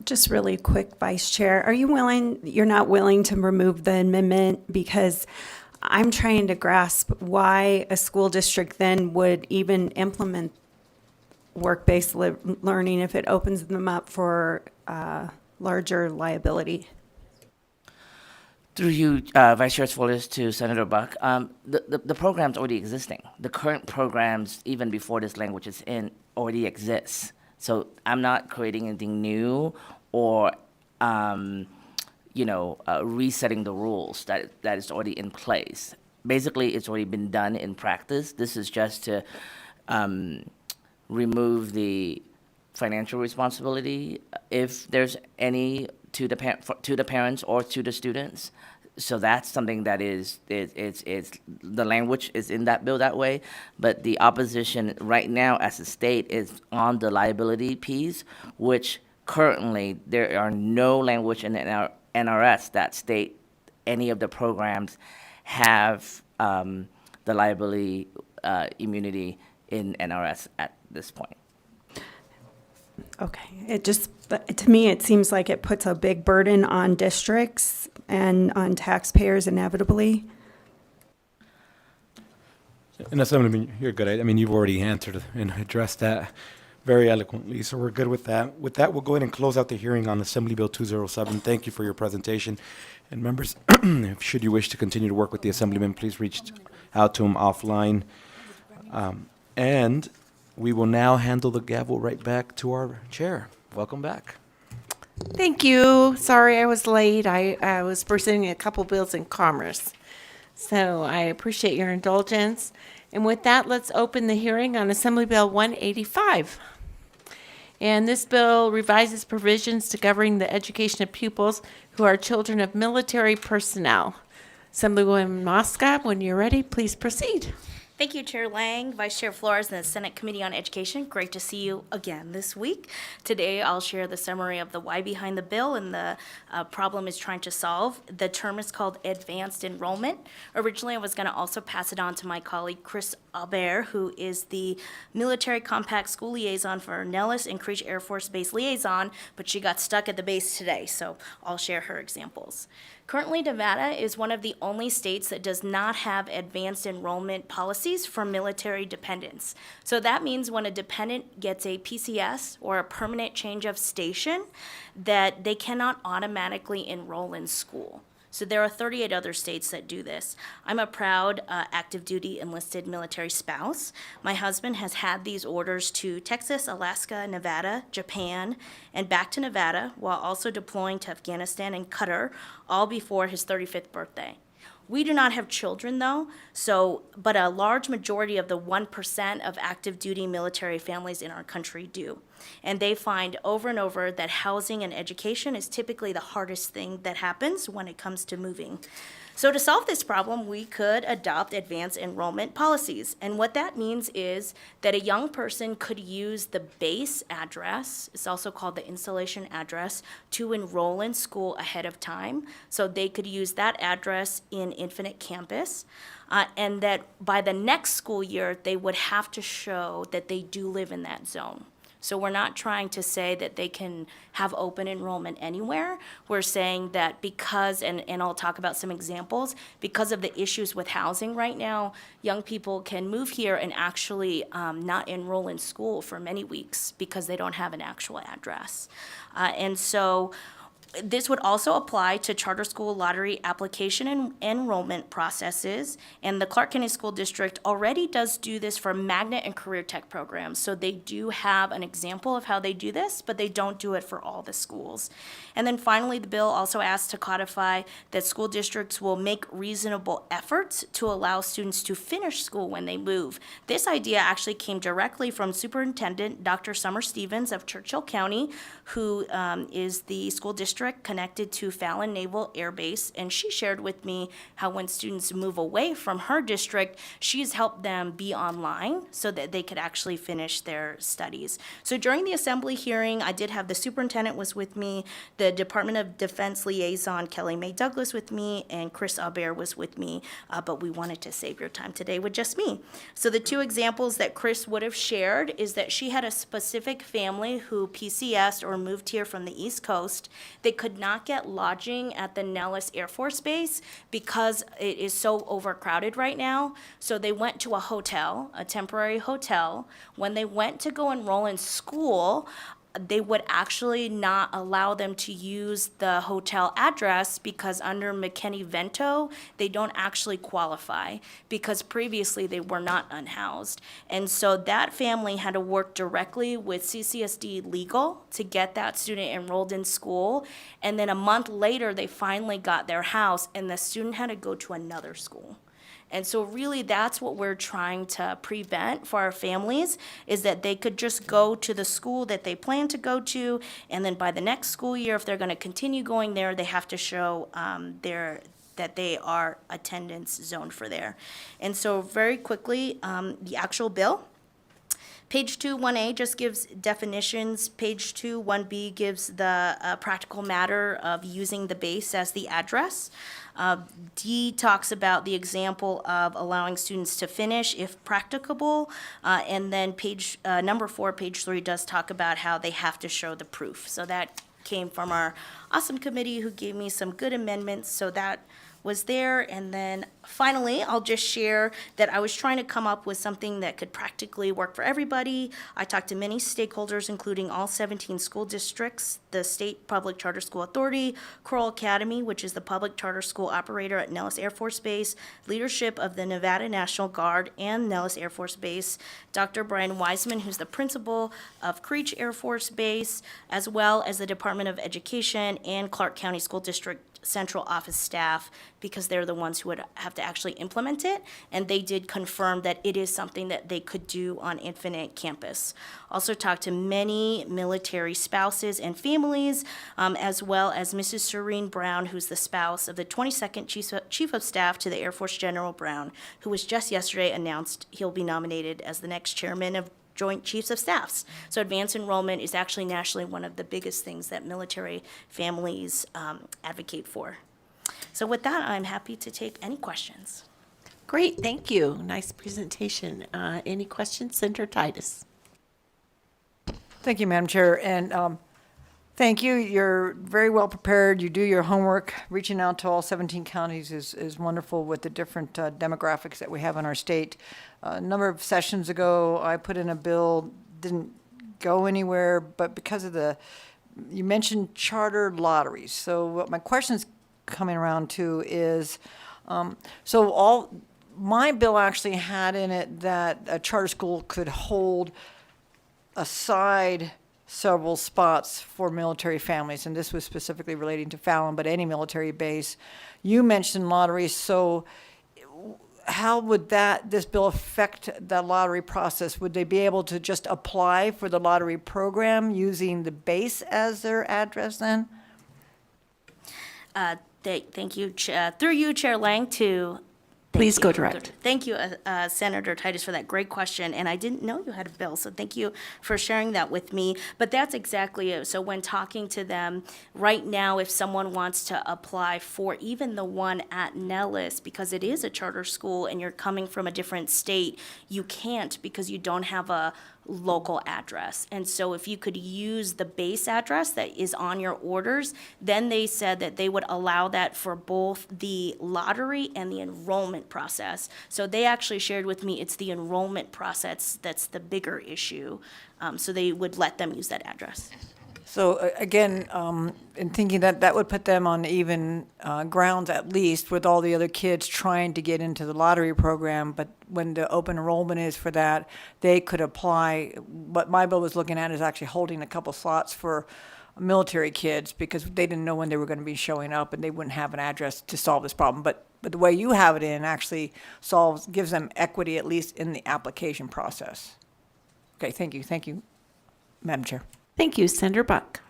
Just really quick, Vice Chair, you're not willing to remove the amendment because I'm trying to grasp why a school district then would even implement work-based learning if it opens them up for larger liability. Through you, Vice Chair Flores, to Senator Buck, the program's already existing. The current programs, even before this language is in, already exists. So I'm not creating anything new or resetting the rules that is already in place. Basically, it's already been done in practice. This is just to remove the financial responsibility if there's any to the parents or to the students. So that's something that is the language is in that bill that way, but the opposition right now as a state is on the liability piece, which currently there are no language in our NRS that state any of the programs have the liability immunity in NRS at this point. Okay, but to me, it seems like it puts a big burden on districts and on taxpayers inevitably. And Assemblyman, you're good. I mean, you've already answered and addressed that very eloquently, so we're good with that. With that, we'll go ahead and close out the hearing on Assembly Bill 207. Thank you for your presentation. And members, should you wish to continue to work with the Assemblyman, please reach out to him offline. And we will now handle the gavel right back to our chair. Welcome back. Thank you. Sorry I was late. I was presenting a couple bills in commerce. So I appreciate your indulgence. And with that, let's open the hearing on Assembly Bill 185. And this bill revises provisions to govern the education of pupils who are children of military personnel. Assemblywoman Mosca, when you're ready, please proceed. Thank you, Chair Lang, Vice Chair Flores, and the Senate Committee on Education. Great to see you again this week. Today, I'll share the summary of the why behind the bill and the problem it's trying to solve. The term is called advanced enrollment. Originally, I was going to also pass it on to my colleague, Chris Aubert, who is the Military Compact School Liaison for Nellis and Creech Air Force Base Liaison, but she got stuck at the base today, so I'll share her examples. Currently, Nevada is one of the only states that does not have advanced enrollment policies for military dependents. So that means when a dependent gets a PCS or a permanent change of station, that they cannot automatically enroll in school. So there are 38 other states that do this. I'm a proud active duty enlisted military spouse. My husband has had these orders to Texas, Alaska, Nevada, Japan, and back to Nevada while also deploying to Afghanistan and Qatar, all before his 35th birthday. We do not have children though, but a large majority of the 1% of active duty military families in our country do. And they find over and over that housing and education is typically the hardest thing that happens when it comes to moving. So to solve this problem, we could adopt advanced enrollment policies. And what that means is that a young person could use the base address, it's also called the installation address, to enroll in school ahead of time. So they could use that address in Infinite Campus. And that by the next school year, they would have to show that they do live in that zone. So we're not trying to say that they can have open enrollment anywhere. We're saying that because, and I'll talk about some examples, because of the issues with housing right now, young people can move here and actually not enroll in school for many weeks because they don't have an actual address. And so this would also apply to charter school lottery application and enrollment processes. And the Clark County School District already does do this for magnet and career tech programs. So they do have an example of how they do this, but they don't do it for all the schools. And then finally, the bill also asks to codify that school districts will make reasonable efforts to allow students to finish school when they move. This idea actually came directly from Superintendent Dr. Summer Stevens of Churchill County, who is the school district connected to Fallon Naval Air Base, and she shared with me how when students move away from her district, she's helped them be online so that they could actually finish their studies. So during the assembly hearing, I did have the superintendent was with me, the Department of Defense liaison Kelly Mae Douglas with me, and Chris Aubert was with me, but we wanted to save your time today with just me. So the two examples that Chris would have shared is that she had a specific family who PCS'd or moved here from the East Coast. They could not get lodging at the Nellis Air Force Base because it is so overcrowded right now. So they went to a hotel, a temporary hotel. When they went to go enroll in school, they would actually not allow them to use the hotel address because under McKinney-Vento, they don't actually qualify because previously they were not unhoused. And so that family had to work directly with CCSD Legal to get that student enrolled in school. And then a month later, they finally got their house and the student had to go to another school. And so really that's what we're trying to prevent for our families is that they could just go to the school that they plan to go to, and then by the next school year, if they're going to continue going there, they have to show that they are attendance zoned for there. And so very quickly, the actual bill. Page 2, 1A just gives definitions. Page 2, 1B gives the practical matter of using the base as the address. D talks about the example of allowing students to finish if practicable. And then number 4, page 3 does talk about how they have to show the proof. So that came from our awesome committee who gave me some good amendments, so that was there. And then finally, I'll just share that I was trying to come up with something that could practically work for everybody. I talked to many stakeholders, including all 17 school districts, the State Public Charter School Authority, Coral Academy, which is the public charter school operator at Nellis Air Force Base, leadership of the Nevada National Guard and Nellis Air Force Base, Dr. Brian Wiseman, who's the principal of Creech Air Force Base, as well as the Department of Education and Clark County School District central office staff, because they're the ones who would have to actually implement it, and they did confirm that it is something that they could do on Infinite Campus. Also talked to many military spouses and families, as well as Mrs. Serene Brown, who's the spouse of the 22nd Chief of Staff to the Air Force General Brown, who was just yesterday announced he'll be nominated as the next chairman of Joint Chiefs of Staffs. So advanced enrollment is actually nationally one of the biggest things that military families advocate for. So with that, I'm happy to take any questions. Great, thank you. Nice presentation. Any questions, Senator Titus? Thank you, Madam Chair, and thank you. You're very well prepared. You do your homework. Reaching out to all 17 counties is wonderful with the different demographics that we have in our state. A number of sessions ago, I put in a bill, didn't go anywhere, but because of you mentioned charter lotteries. So what my question's coming around to is, my bill actually had in it that a charter school could hold aside several spots for military families, and this was specifically relating to Fallon, but any military base. You mentioned lotteries, so how would this bill affect the lottery process? Would they be able to just apply for the lottery program using the base as their address then? Thank you, through you, Chair Lang, to Please go direct. Thank you, Senator Titus, for that great question. And I didn't know you had a bill, so thank you for sharing that with me. But that's exactly it. So when talking to them, right now, if someone wants to apply for even the one at Nellis, because it is a charter school and you're coming from a different state, you can't because you don't have a local address. And so if you could use the base address that is on your orders, then they said that they would allow that for both the lottery and the enrollment process. So they actually shared with me it's the enrollment process that's the bigger issue. So they would let them use that address. So again, in thinking that would put them on even grounds at least with all the other kids trying to get into the lottery program, but when the open enrollment is for that, they could apply. What my bill was looking at is actually holding a couple slots for military kids because they didn't know when they were going to be showing up and they wouldn't have an address to solve this problem. But the way you have it in actually gives them equity at least in the application process. Okay, thank you, Madam Chair. Thank you, Senator Buck.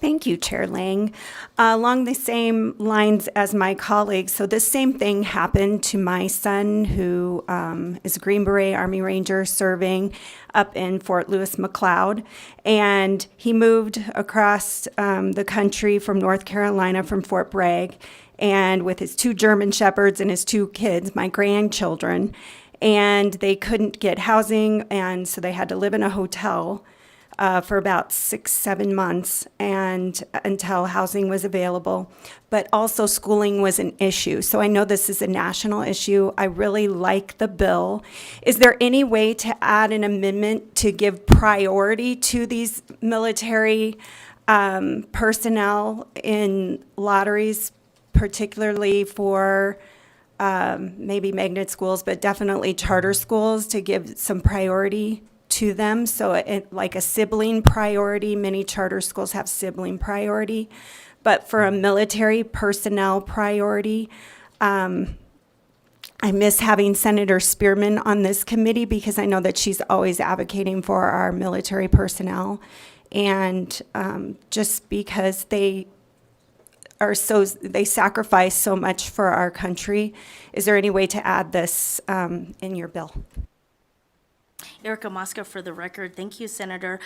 Thank you, Chair Lang. Along the same lines as my colleagues, so this same thing happened to my son, who is a Green Beret Army Ranger serving up in Fort Lewis McLeod. And he moved across the country from North Carolina, from Fort Bragg, and with his 2 German Shepherds and his 2 kids, my grandchildren. And they couldn't get housing, and so they had to live in a hotel for about 6-7 months and until housing was available. But also schooling was an issue. So I know this is a national issue. I really like the bill. Is there any way to add an amendment to give priority to these military personnel in lotteries, particularly for maybe magnet schools, but definitely charter schools, to give some priority to them? So like a sibling priority, many charter schools have sibling priority, but for a military personnel priority, I miss having Senator Spearman on this committee because I know that she's always advocating for our military personnel. And just because they sacrifice so much for our country, is there any way to add this in your bill? Erica Mosca for the record. Thank you, Senator.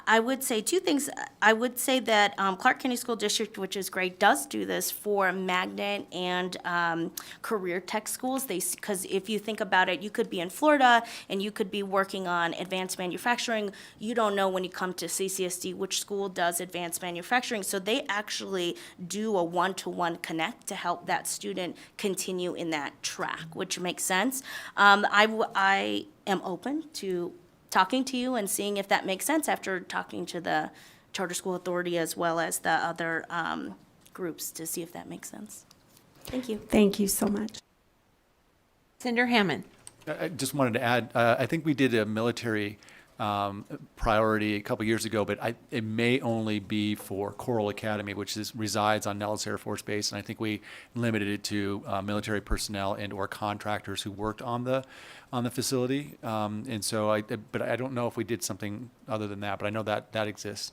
I would say two things. I would say that Clark County School District, which is great, does do this for magnet and career tech schools. Because if you think about it, you could be in Florida and you could be working on advanced manufacturing. You don't know when you come to CCSD which school does advanced manufacturing. So they actually do a one-to-one connect to help that student continue in that track, which makes sense. I am open to talking to you and seeing if that makes sense after talking to the Charter School Authority as well as the other groups to see if that makes sense. Thank you. Thank you so much. Senator Hammond. I just wanted to add, I think we did a military priority a couple years ago, but it may only be for Coral Academy, which resides on Nellis Air Force Base, and I think we limited it to military personnel and/or contractors who worked on the facility. And so, but I don't know if we did something other than that, but I know that exists.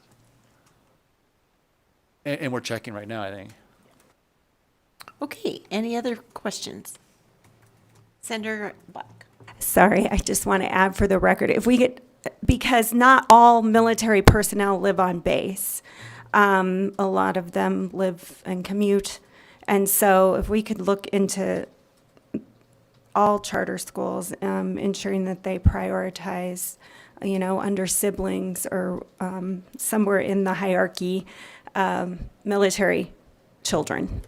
And we're checking right now, I think. Okay, any other questions? Senator Buck. Sorry, I just want to add for the record, if we get, because not all military personnel live on base. A lot of them live and commute. And so if we could look into all charter schools, ensuring that they prioritize, under siblings or somewhere in the hierarchy, military children.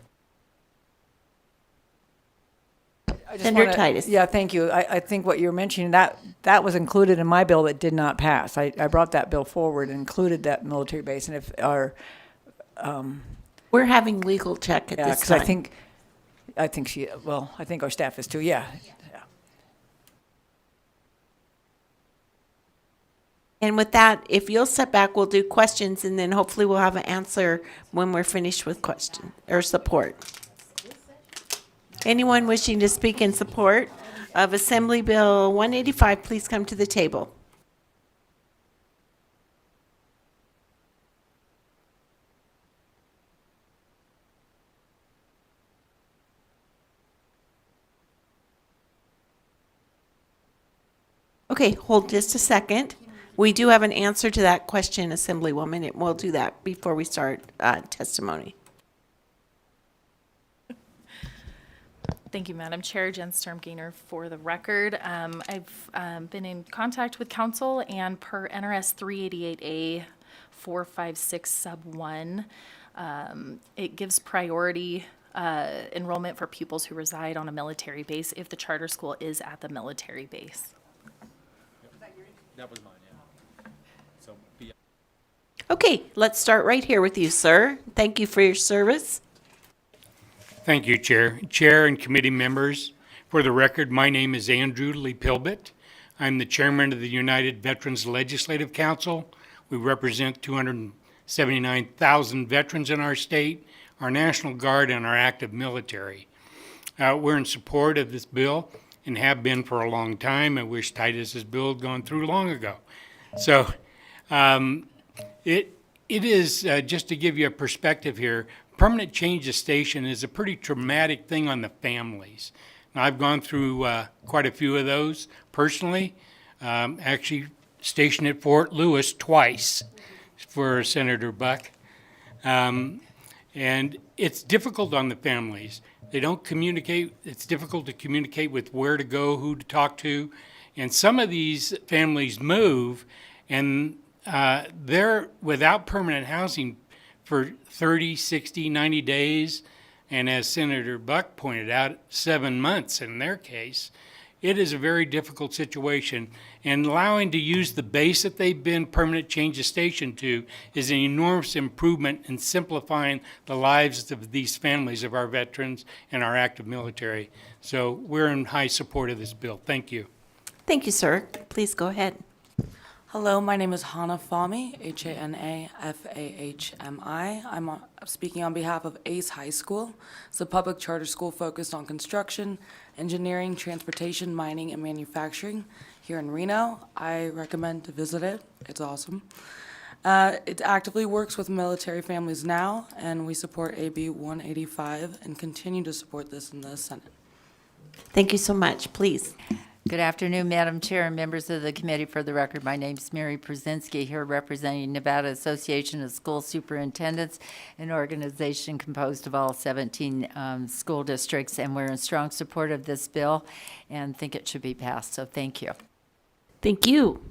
Senator Titus. Yeah, thank you. I think what you're mentioning, that was included in my bill that did not pass. I brought that bill forward and included that military base. And if our, We're having legal check at yeah, this because time. I think our staff is too, yeah. And with that, if you'll step back, we'll do questions, and then hopefully we'll have an answer when we're finished with question or support. Anyone wishing to speak in support of Assembly Bill 185, please come to the table. Okay, hold just a second. We do have an answer to that question, Assemblywoman, and we'll do that before we start testimony. Thank you, Madam Chair. Jen Storm-Gainer for the record. I've been in contact with council, and per NRS 388A 456 sub 1, it gives priority enrollment for pupils who reside on a military base if the charter school is at the military base. That was mine, yeah. So, Okay, let's start right here with you, sir. Thank you for your service. Thank you, Chair and committee members. For the record, my name is Andrew Lee Pilbit. I'm the chairman of the United Veterans Legislative Council. We represent 279,000 veterans in our state, our National Guard, and our active military. We're in support of this bill and have been for a long time. I wish Titus's bill had gone through long ago. So it is, just to give you a perspective here, permanent change of station is a pretty traumatic thing on the families. Now, I've gone through quite a few of those personally. Actually stationed at Fort Lewis twice for Senator Buck. And it's difficult on the families. They don't communicate. It's difficult to communicate with where to go, who to talk to. And some of these families move, and they're without permanent housing for 30, 60, 90 days. And as Senator Buck pointed out, 7 months in their case. It is a very difficult situation. And allowing to use the base that they've been permanent change of station to is an enormous improvement in simplifying the lives of these families of our veterans and our active military. So we're in high support of this bill. Thank you. Thank you, sir. Please go ahead. Hello, my name is Hannah Fahmy, Hanafahmi. I'm speaking on behalf of ACE High School. It's a public charter school focused on construction, engineering, transportation, mining, and manufacturing here in Reno. I recommend to visit it. It's awesome. It actively works with military families now, and we support AB 185 and continue to support this in the Senate. Thank you so much. Please. Good afternoon, Madam Chair and members of the committee. For the record, my name's Mary Przezinski, here representing Nevada Association of School Superintendents, an organization composed of all 17 school districts, and we're in strong support of this bill and think it should be passed, so thank you. Thank you.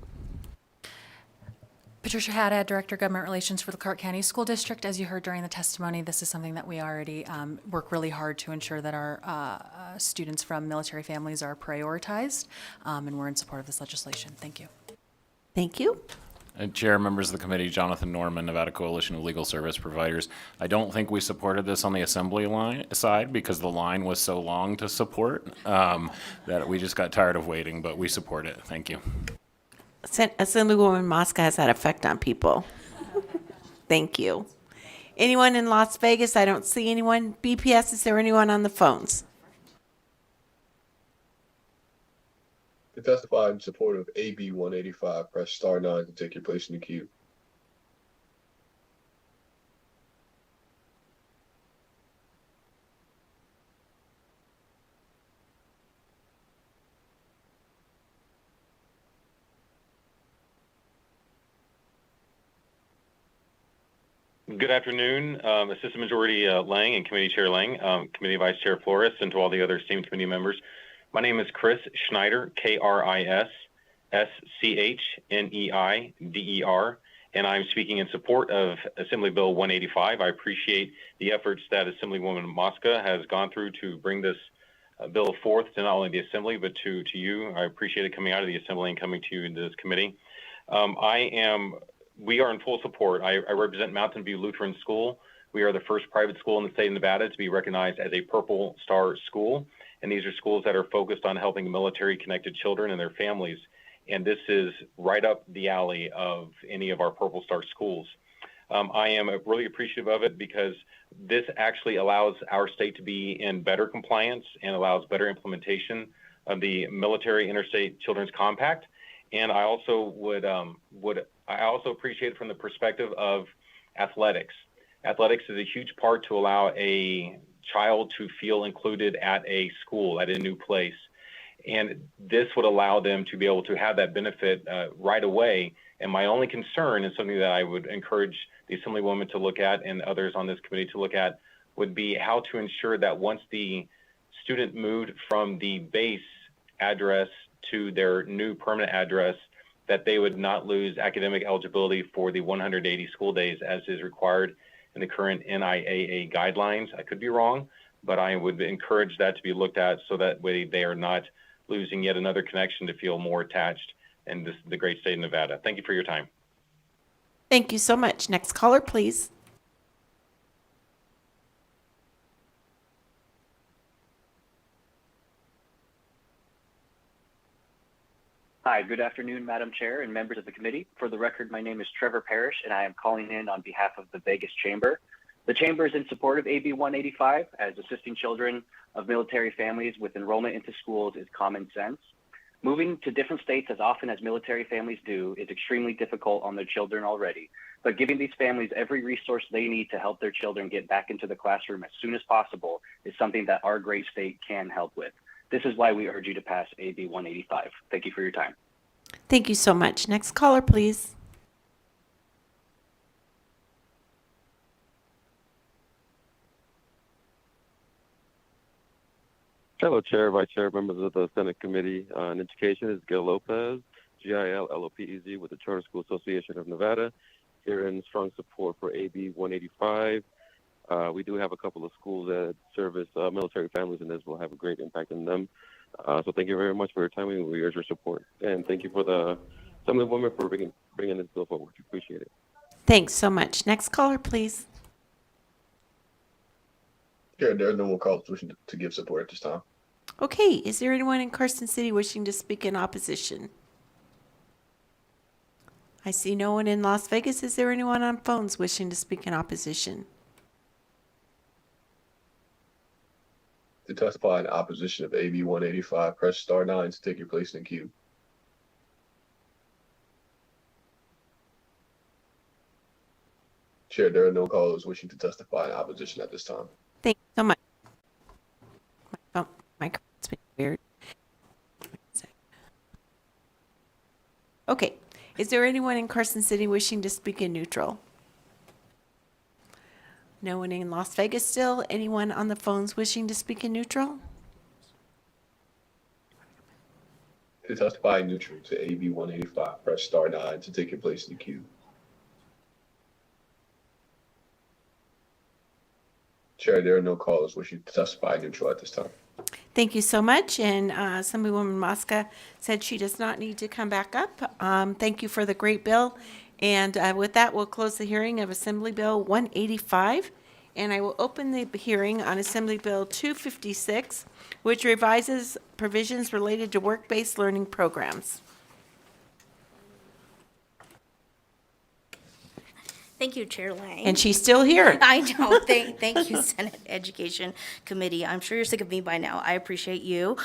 Patricia Haddad, Director of Government Relations for the Clark County School District. As you heard during the testimony, this is something that we already work really hard to ensure that our students from military families are prioritized, and we're in support of this legislation. Thank you. Thank you. Chair, members of the committee, Jonathan Norman, Nevada Coalition of Legal Service Providers. I don't think we supported this on the assembly line side because the line was so long to support that we just got tired of waiting, but we support it. Thank you. Assemblywoman Mosca has that effect on people. Thank you. Anyone in Las Vegas? I don't see anyone. BPS, is there anyone on the phones? To testify in support of AB 185, press star 9 to take your place in the queue. Good afternoon, Assistant Majority Lang and Committee Chair Lang, Committee Vice Chair Flores, and to all the other esteemed committee members. My name is Chris Schneider, KrisSchneider, and I'm speaking in support of Assembly Bill 185. I appreciate the efforts that Assemblywoman Mosca has gone through to bring this bill forth to not only the Assembly, but to you. I appreciate it coming out of the Assembly and coming to you into this committee. We are in full support. I represent Mountain View Lutheran School. We are the first private school in the state of Nevada to be recognized as a Purple Star school. And these are schools that are focused on helping military-connected children and their families. And this is right up the alley of any of our Purple Star schools. I am really appreciative of it because this actually allows our state to be in better compliance and allows better implementation of the Military Interstate Children's Compact. And I also I also appreciate it from the perspective of athletics. Athletics is a huge part to allow a child to feel included at a school, at a new place. And this would allow them to be able to have that benefit right away. And my only concern, and something that I would encourage the Assemblywoman to look at and others on this committee to look at, would be how to ensure that once the student moved from the base address to their new permanent address, that they would not lose academic eligibility for the 180 school days as is required in the current NIAA guidelines. I could be wrong, but I would encourage that to be looked at so that way they are not losing yet another connection to feel more attached in the great state of Nevada. Thank you for your time. Thank you so much. Next caller, please. Hi, good afternoon, Madam Chair and members of the committee. For the record, my name is Trevor Parrish, and I am calling in on behalf of the Vegas Chamber. The Chamber is in support of AB 185, as assisting children of military families with enrollment into schools is common sense. Moving to different states as often as military families do is extremely difficult on their children already, but giving these families every resource they need to help their children get back into the classroom as soon as possible is something that our great state can help with. This is why we urge you to pass AB 185. Thank you for your time. Thank you so much. Next caller, please. Hello, Chair, Vice Chair, members of the Senate Committee on Education. It's Gil Lopez, GIL-LOPEZ with the Charter School Association of Nevada, here in strong support for AB 185. We do have a couple of schools that service military families, and this will have a great impact on them. So thank you very much for your time, and we urge your support. And thank you for the Assemblywoman for bringing this bill forward. We appreciate it. Thanks so much. Next caller, please. Chair, there are no more callers wishing to give support at this time. Okay, is there anyone in Carson City wishing to speak in opposition? I see no one in Las Vegas. Is there anyone on phones wishing to speak in opposition? To testify in opposition of AB 185, press star 9 to take your place in the queue. Chair, there are no callers wishing to testify in opposition at this time. Thank you so much. My phone's been weird. Okay. Is there anyone in Carson City wishing to speak in neutral? No one in Las Vegas still? Anyone on the phones wishing to speak in neutral? To testify neutral to AB 185, press star 9 to take your place in the queue. Chair, there are no callers wishing to testify neutral at this time. Thank you so much. And Assemblywoman Mosca said she does not need to come back up. Thank you for the great bill. And with that, we'll close the hearing of Assembly Bill 185. And I will open the hearing on Assembly Bill 256, which revises provisions related to work-based learning programs. Thank you, Chair Lang. And she's still here. I know. Thank you, Senate Education Committee. I'm sure you're sick of me by now. I appreciate you.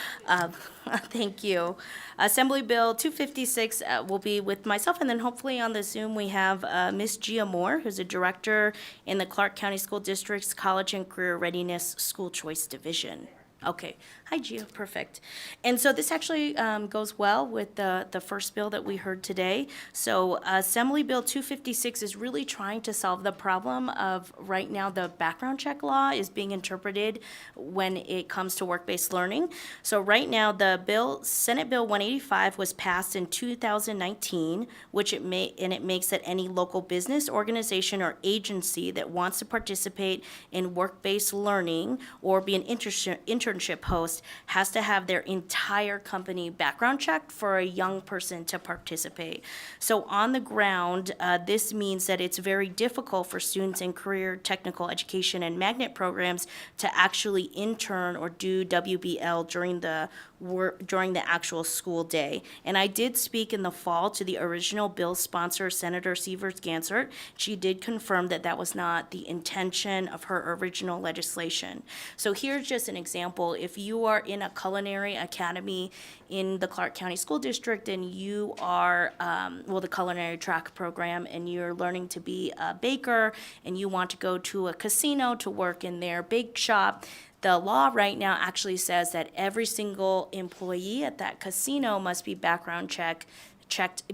Thank you. Assembly Bill 256 will be with myself, and then hopefully on the Zoom we have Ms. Gia Moore, who's a director in the Clark County School District's College and Career Readiness School Choice Division. Okay. Hi, Gia. Perfect. And so this actually goes well with the first bill that we heard today. So Assembly Bill 256 is really trying to solve the problem of right now the background check law is being interpreted when it comes to work-based learning. So right now the bill, Senate Bill 185 was passed in 2019, which it makes that any local business, organization, or agency that wants to participate in work-based learning or be an internship host has to have their entire company background checked for a young person to participate. So on the ground, this means that it's very difficult for students in career, technical education, and magnet programs to actually intern or do WBL during the actual school day. And I did speak in the fall to the original bill sponsor, Senator Severs Gansert. She did confirm that that was not the intention of her original legislation. So here's just an example. If you are in a culinary academy in the Clark County School District and you are, the culinary track program, and you're learning to be a baker and you want to go to a casino to work in their bake shop, the law right now actually says that every single employee at that casino must be background checked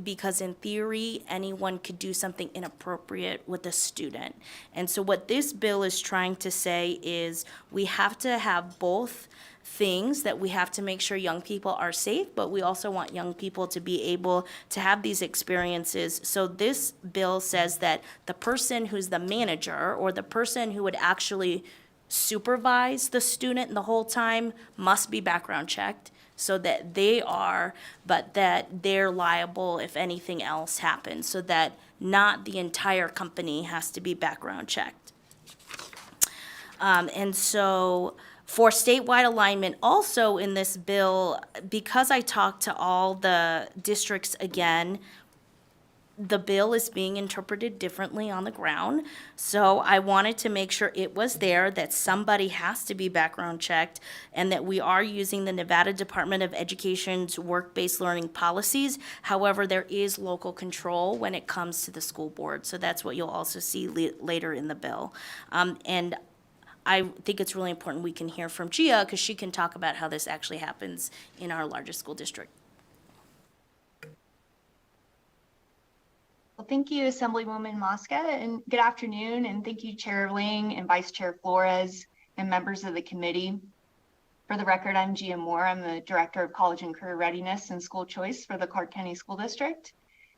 because in theory, anyone could do something inappropriate with a student. And so what this bill is trying to say is we have to have both things, that we have to make sure young people are safe, but we also want young people to be able to have these experiences. So this bill says that the person who's the manager or the person who would actually supervise the student the whole time must be background checked so that they are, but that they're liable if anything else happens, so that not the entire company has to be background checked. And so for statewide alignment, also in this bill, because I talked to all the districts again, the bill is being interpreted differently on the ground. So I wanted to make sure it was there, that somebody has to be background checked, and that we are using the Nevada Department of Education's work-based learning policies. However, there is local control when it comes to the school board. So that's what you'll also see later in the bill. And I think it's really important we can hear from Gia, because she can talk about how this actually happens in our largest school district. Well, thank you, Assemblywoman Mosca, and good afternoon, and thank you, Chair Ling and Vice Chair Flores and members of the committee. For the record, I'm Gia Moore. I'm the Director of College and Career Readiness and School Choice for the Clark County School District,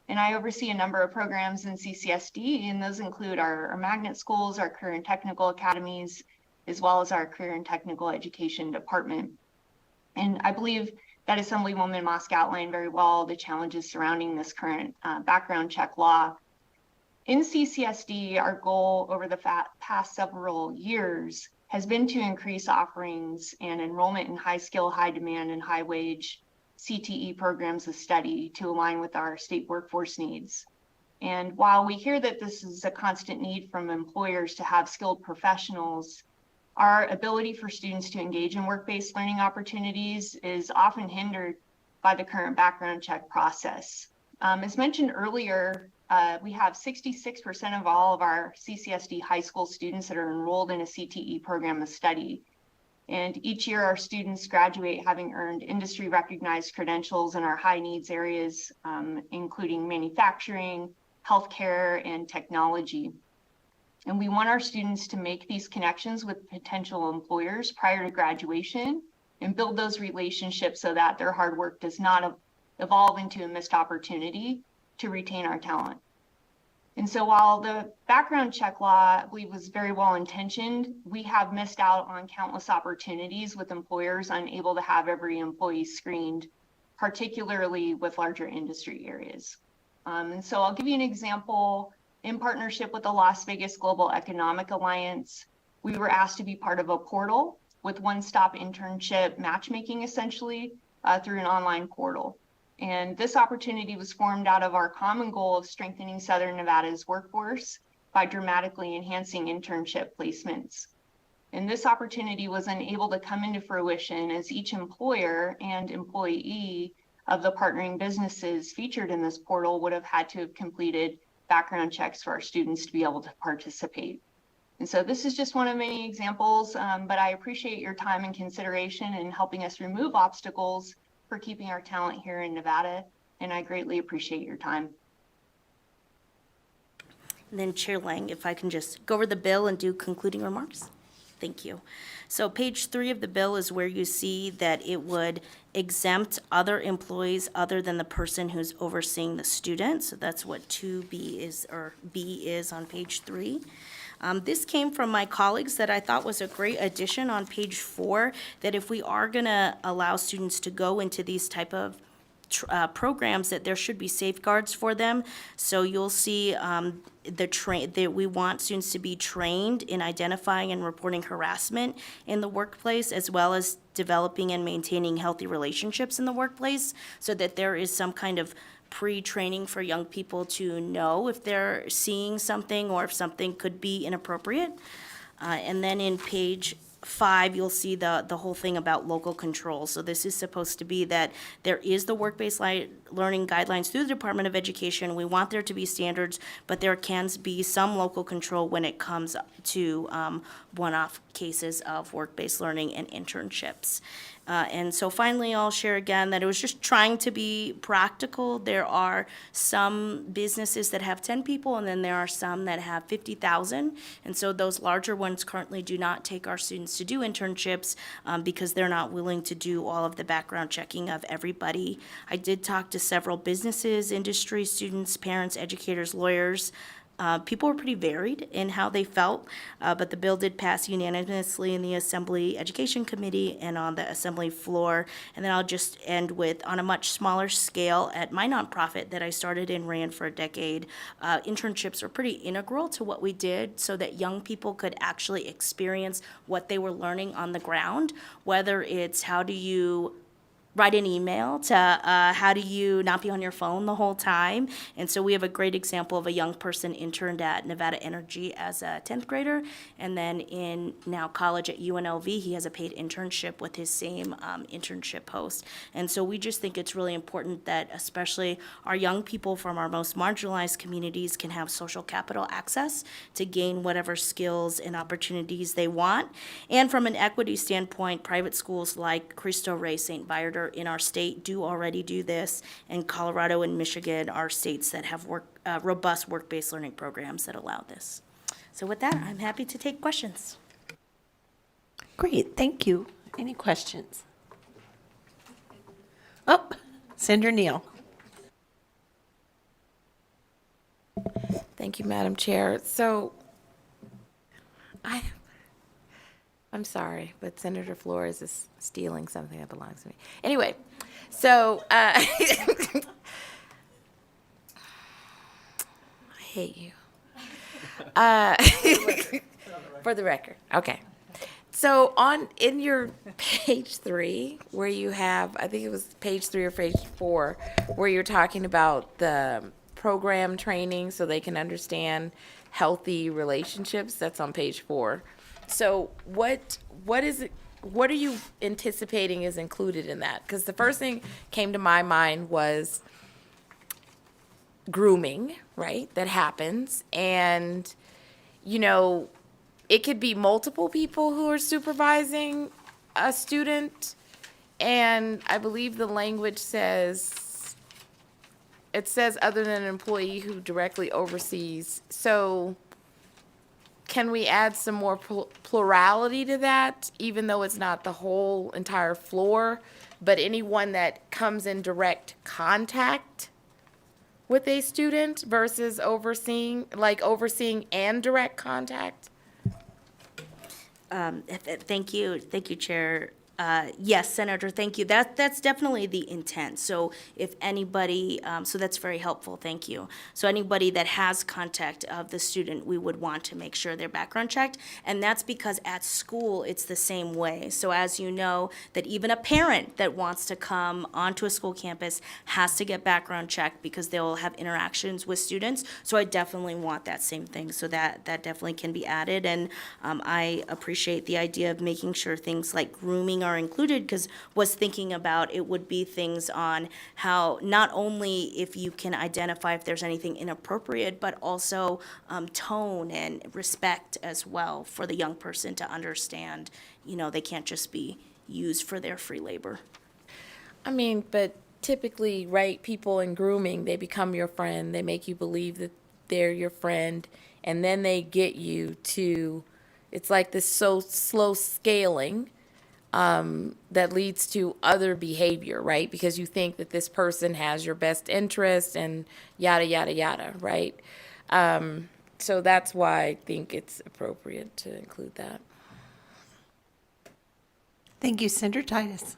and I oversee a number of programs in CCSD, and those include our magnet schools, our career and technical academies, as well as our career and technical education department. And I believe that Assemblywoman Mosca outlined very well the challenges surrounding this current background check law. In CCSD, our goal over the past several years has been to increase offerings and enrollment in high skill, high demand, and high wage CTE programs of study to align with our state workforce needs. And while we hear that this is a constant need from employers to have skilled professionals, our ability for students to engage in work-based learning opportunities is often hindered by the current background check process. As mentioned earlier, we have 66% of all of our CCSD high school students that are enrolled in a CTE program of study. And each year our students graduate having earned industry recognized credentials in our high needs areas, including manufacturing, healthcare, and technology. And we want our students to make these connections with potential employers prior to graduation and build those relationships so that their hard work does not evolve into a missed opportunity to retain our talent. And so while the background check law, I believe, was very well intentioned, we have missed out on countless opportunities with employers unable to have every employee screened, particularly with larger industry areas. And so I'll give you an example. In partnership with the Las Vegas Global Economic Alliance, we were asked to be part of a portal with one-stop internship matchmaking, essentially, through an online portal. And this opportunity was formed out of our common goal of strengthening Southern Nevada's workforce by dramatically enhancing internship placements. And this opportunity was unable to come into fruition as each employer and employee of the partnering businesses featured in this portal would have had to have completed background checks for our students to be able to participate. And so this is just one of many examples, but I appreciate your time and consideration in helping us remove obstacles for keeping our talent here in Nevada, and I greatly appreciate your time. And then Chair Lang, if I can just go over the bill and do concluding remarks. Thank you. So page 3 of the bill is where you see that it would exempt other employees other than the person who's overseeing the student. So that's what 2B is, or B is on page 3. This came from my colleagues that I thought was a great addition on page 4, that if we are going to allow students to go into these type of programs, that there should be safeguards for them. So you'll see that we want students to be trained in identifying and reporting harassment in the workplace, as well as developing and maintaining healthy relationships in the workplace, so that there is some kind of pre-training for young people to know if they're seeing something or if something could be inappropriate. And then in page 5, you'll see the whole thing about local control. So this is supposed to be that there is the work-based learning guidelines through the Department of Education. We want there to be standards, but there can be some local control when it comes to one-off cases of work-based learning and internships. And so finally, I'll share again that it was just trying to be practical. There are some businesses that have 10 people, and then there are some that have 50,000. And so those larger ones currently do not take our students to do internships because they're not willing to do all of the background checking of everybody. I did talk to several businesses, industry, students, parents, educators, lawyers. People were pretty varied in how they felt, but the bill did pass unanimously in the Assembly Education Committee and on the Assembly floor. And then I'll just end with, on a much smaller scale, at my nonprofit that I started and ran for a decade, internships were pretty integral to what we did so that young people could actually experience what they were learning on the ground, whether it's how do you write an email to how do you not be on your phone the whole time. And so we have a great example of a young person interned at Nevada Energy as a 10th grader, and then in now college at UNLV, he has a paid internship with his same internship host. And so we just think it's really important that especially our young people from our most marginalized communities can have social capital access to gain whatever skills and opportunities they want. And from an equity standpoint, private schools like Cristo Rey, St. Viator in our state do already do this, and Colorado and Michigan are states that have robust work-based learning programs that allow this. So with that, I'm happy to take questions. Great, thank you. Any questions? Oh, Senator Neal. Thank you, Madam Chair. So I'm sorry, but Senator Flores is stealing something that belongs to me. Anyway, so I hate you. For the record, okay. So in your page 3, where you have, I think it was page 3 or page 4, where you're talking about the program training so they can understand healthy relationships, that's on page 4. So what is it? What are you anticipating is included in that? Because the first thing came to my mind was grooming, right? That happens, and it could be multiple people who are supervising a student, and I believe the language says, it says other than an employee who directly oversees. So can we add some more plurality to that, even though it's not the whole entire floor, but anyone that comes in direct contact with a student versus overseeing, like overseeing and direct contact? Thank you, Chair. Yes, Senator, thank you. That's definitely the intent. So if anybody, so that's very helpful, thank you. So anybody that has contact of the student, we would want to make sure they're background checked. And that's because at school, it's the same way. So as you know, that even a parent that wants to come onto a school campus has to get background checked because they'll have interactions with students. So I definitely want that same thing. So that definitely can be added. And I appreciate the idea of making sure things like grooming are included, because was thinking about it would be things on how not only if you can identify if there's anything inappropriate, but also tone and respect as well for the young person to understand, they can't just be used for their free labor. I mean, but typically, right, people in grooming, they become your friend, they make you believe that they're your friend, and then they get you to, it's like this so slow scaling that leads to other behavior, right? Because you think that this person has your best interest and yada, yada, yada, right? So that's why I think it's appropriate to include that. Thank you, Senator Titus.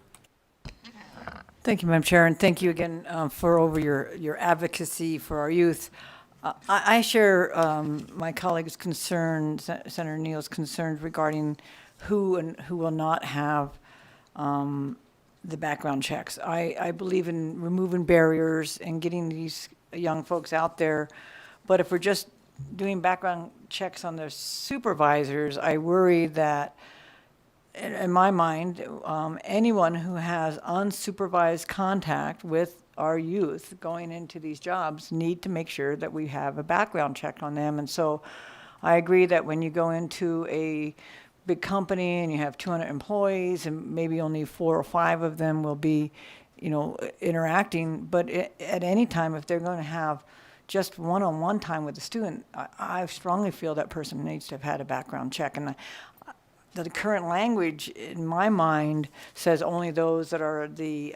Thank you, Madam Chair, and thank you again for your advocacy for our youth. I share my colleague's concerns, Senator Neal's concerns regarding who will not have the background checks. I believe in removing barriers and getting these young folks out there, but if we're just doing background checks on their supervisors, I worry that, in my mind, anyone who has unsupervised contact with our youth going into these jobs need to make sure that we have a background check on them. And so I agree that when you go into a big company and you have 200 employees and maybe only 4 or 5 of them will be, interacting, but at any time, if they're going to have just one-on-one time with the student, I strongly feel that person needs to have had a background check. And the current language, in my mind, says only those that are the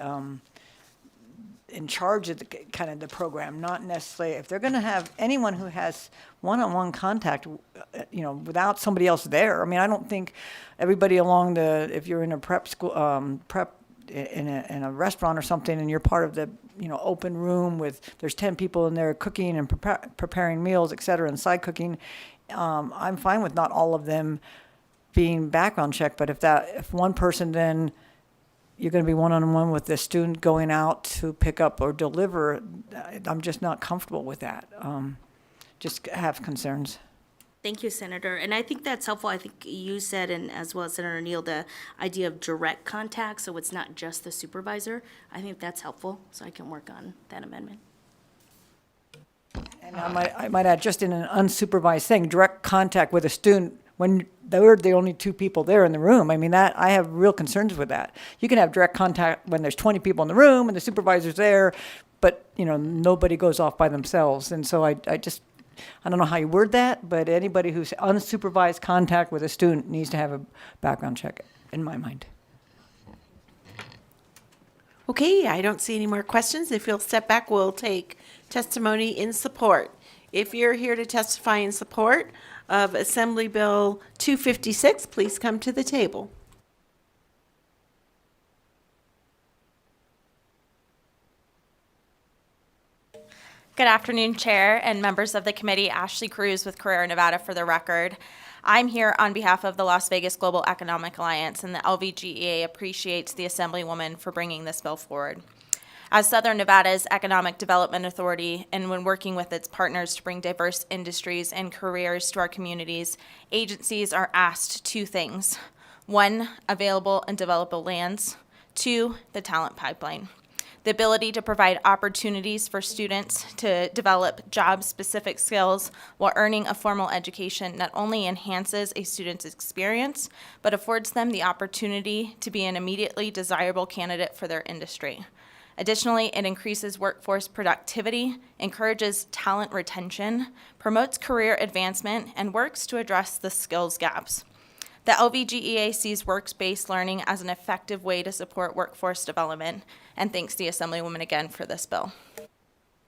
in charge of the program, not necessarily if they're going to have anyone who has one-on-one contact, without somebody else there. I mean, I don't think everybody along if you're in a prep school, in a restaurant or something, and you're part of the open room there's 10 people in there cooking and preparing meals, et cetera, and side cooking. I'm fine with not all of them being background checked, but if one person then you're going to be one-on-one with the student going out to pick up or deliver, I'm just not comfortable with that. Just have concerns. Thank you, Senator. And I think that's helpful. I think you said, and as well as Senator Neal, the idea of direct contact, so it's not just the supervisor. I think that's helpful, so I can work on that amendment. And I might add, just in an unsupervised thing, direct contact with a student when they're the only 2 people there in the room. I mean, that I have real concerns with that. You can have direct contact when there's 20 people in the room and the supervisor's there, but nobody goes off by themselves. And so I don't know how you word that, but anybody who's unsupervised contact with a student needs to have a background check, in my mind. Okay, I don't see any more questions. If you'll step back, we'll take testimony in support. If you're here to testify in support of Assembly Bill 256, please come to the table. Good afternoon, Chair and members of the committee. Ashley Cruz with Career Nevada for the record. I'm here on behalf of the Las Vegas Global Economic Alliance, and the LVGEA appreciates the Assemblywoman for bringing this bill forward. As Southern Nevada's Economic Development Authority, and when working with its partners to bring diverse industries and careers to our communities, agencies are asked 2 things. 1, available and developable lands. 2, the talent pipeline. The ability to provide opportunities for students to develop job-specific skills while earning a formal education not only enhances a student's experience, but affords them the opportunity to be an immediately desirable candidate for their industry. Additionally, it increases workforce productivity, encourages talent retention, promotes career advancement, and works to address the skills gaps. The LVGEA sees works-based learning as an effective way to support workforce development, and thanks the Assemblywoman again for this bill.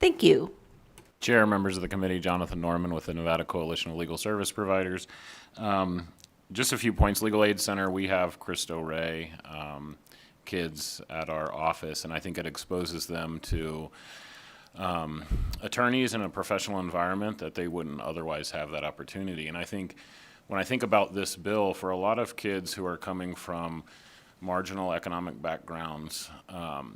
Thank you. Chair, members of the committee, Jonathan Norman with the Nevada Coalition of Legal Service Providers. Just a few points. Legal Aid Center, we have Cristo Ray kids at our office, and I think it exposes them to attorneys in a professional environment that they wouldn't otherwise have that opportunity. And I think when I think about this bill, for a lot of kids who are coming from marginal economic backgrounds,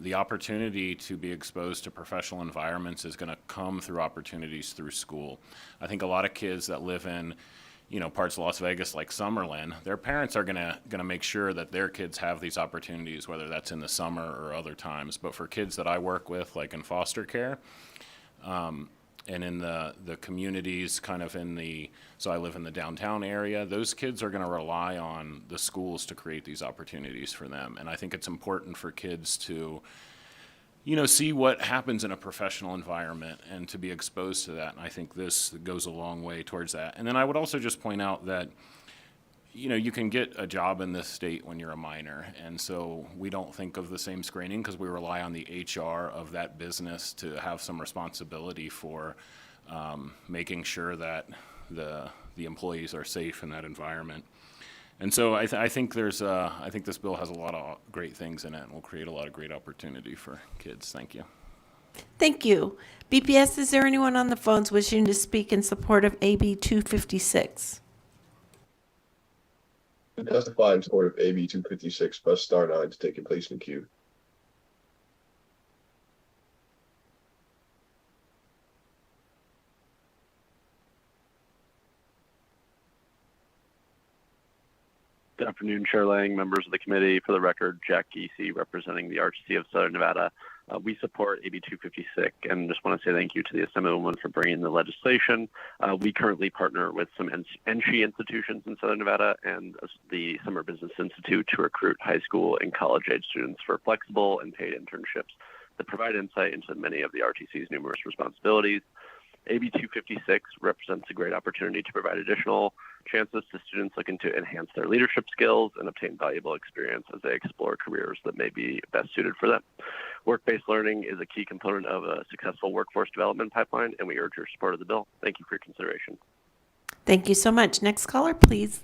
the opportunity to be exposed to professional environments is going to come through opportunities through school. I think a lot of kids that live in parts of Las Vegas like Summerlin, their parents are gonna make sure that their kids have these opportunities, whether that's in the summer or other times. But for kids that I work with, like in foster care, and in the communities so I live in the downtown area, those kids are gonna rely on the schools to create these opportunities for them. And I think it's important for kids to see what happens in a professional environment and to be exposed to that. And I think this goes a long way towards that. And then I would also just point out that, you can get a job in this state when you're a minor. And so we don't think of the same screening because we rely on the HR of that business to have some responsibility for making sure that the employees are safe in that environment. And so I think I think this bill has a lot of great things in it and will create a lot of great opportunity for kids. Thank you. Thank you. BPS, is there anyone on the phones wishing to speak in support of AB 256? To testify in support of AB 256, press star 9 to take your place in the queue. Good afternoon, Chair Lang, members of the committee. For the record, Jack Giese, representing the RTC of Southern Nevada. We support AB 256 and just want to say thank you to the Assemblywoman for bringing the legislation. We currently partner with some entry institutions in Southern Nevada and the Summer Business Institute to recruit high school and college-age students for flexible and paid internships that provide insight into many of the RTC's numerous responsibilities. AB 256 represents a great opportunity to provide additional chances to students looking to enhance their leadership skills and obtain valuable experience as they explore careers that may be best suited for them. Work-based learning is a key component of a successful workforce development pipeline, and we urge your support of the bill. Thank you for your consideration. Thank you so much. Next caller, please.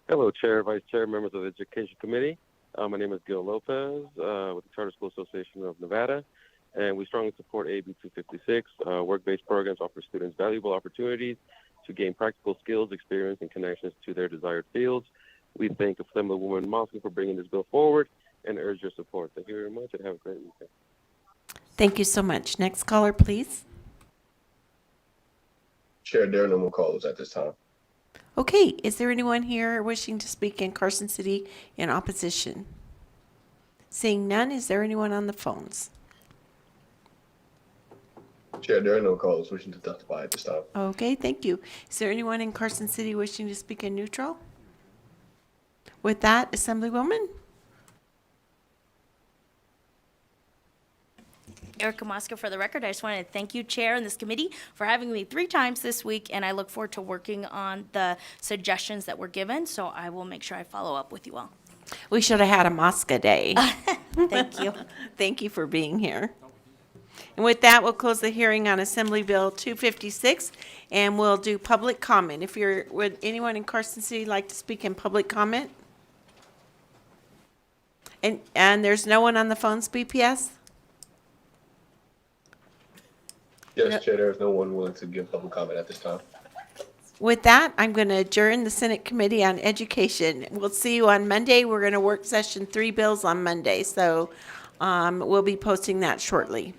Hello, Chair, Vice Chair, members of the Education Committee. My name is Gil Lopez with the Charter School Association of Nevada, and we strongly support AB 256. Work-based programs offer students valuable opportunities to gain practical skills, experience, and connections to their desired fields. We thank Assemblywoman Mosley for bringing this bill forward and urge your support. Thank you very much, and have a great weekend. Thank you so much. Next caller, please. Chair, there are no more callers at this time. Okay, is there anyone here wishing to speak in Carson City in opposition? Seeing none, is there anyone on the phones? Chair, there are no callers wishing to testify at this time. Okay, thank you. Is there anyone in Carson City wishing to speak in neutral? With that, Assemblywoman? Erica Mosca for the record. I just want to thank you, Chair, and this committee for having me 3 times this week, and I look forward to working on the suggestions that were given, so I will make sure I follow up with you all. We should have had a Mosca day. Thank you. Thank you for being here. And with that, we'll close the hearing on Assembly Bill 256, and we'll do public comment. Would anyone in Carson City like to speak in public comment? And there's no one on the phones, BPS? Yes, Chair, there is no one willing to give public comment at this time. With that, I'm going to adjourn the Senate Committee on Education. We'll see you on Monday. We're going to work session 3 bills on Monday, so we'll be posting that shortly.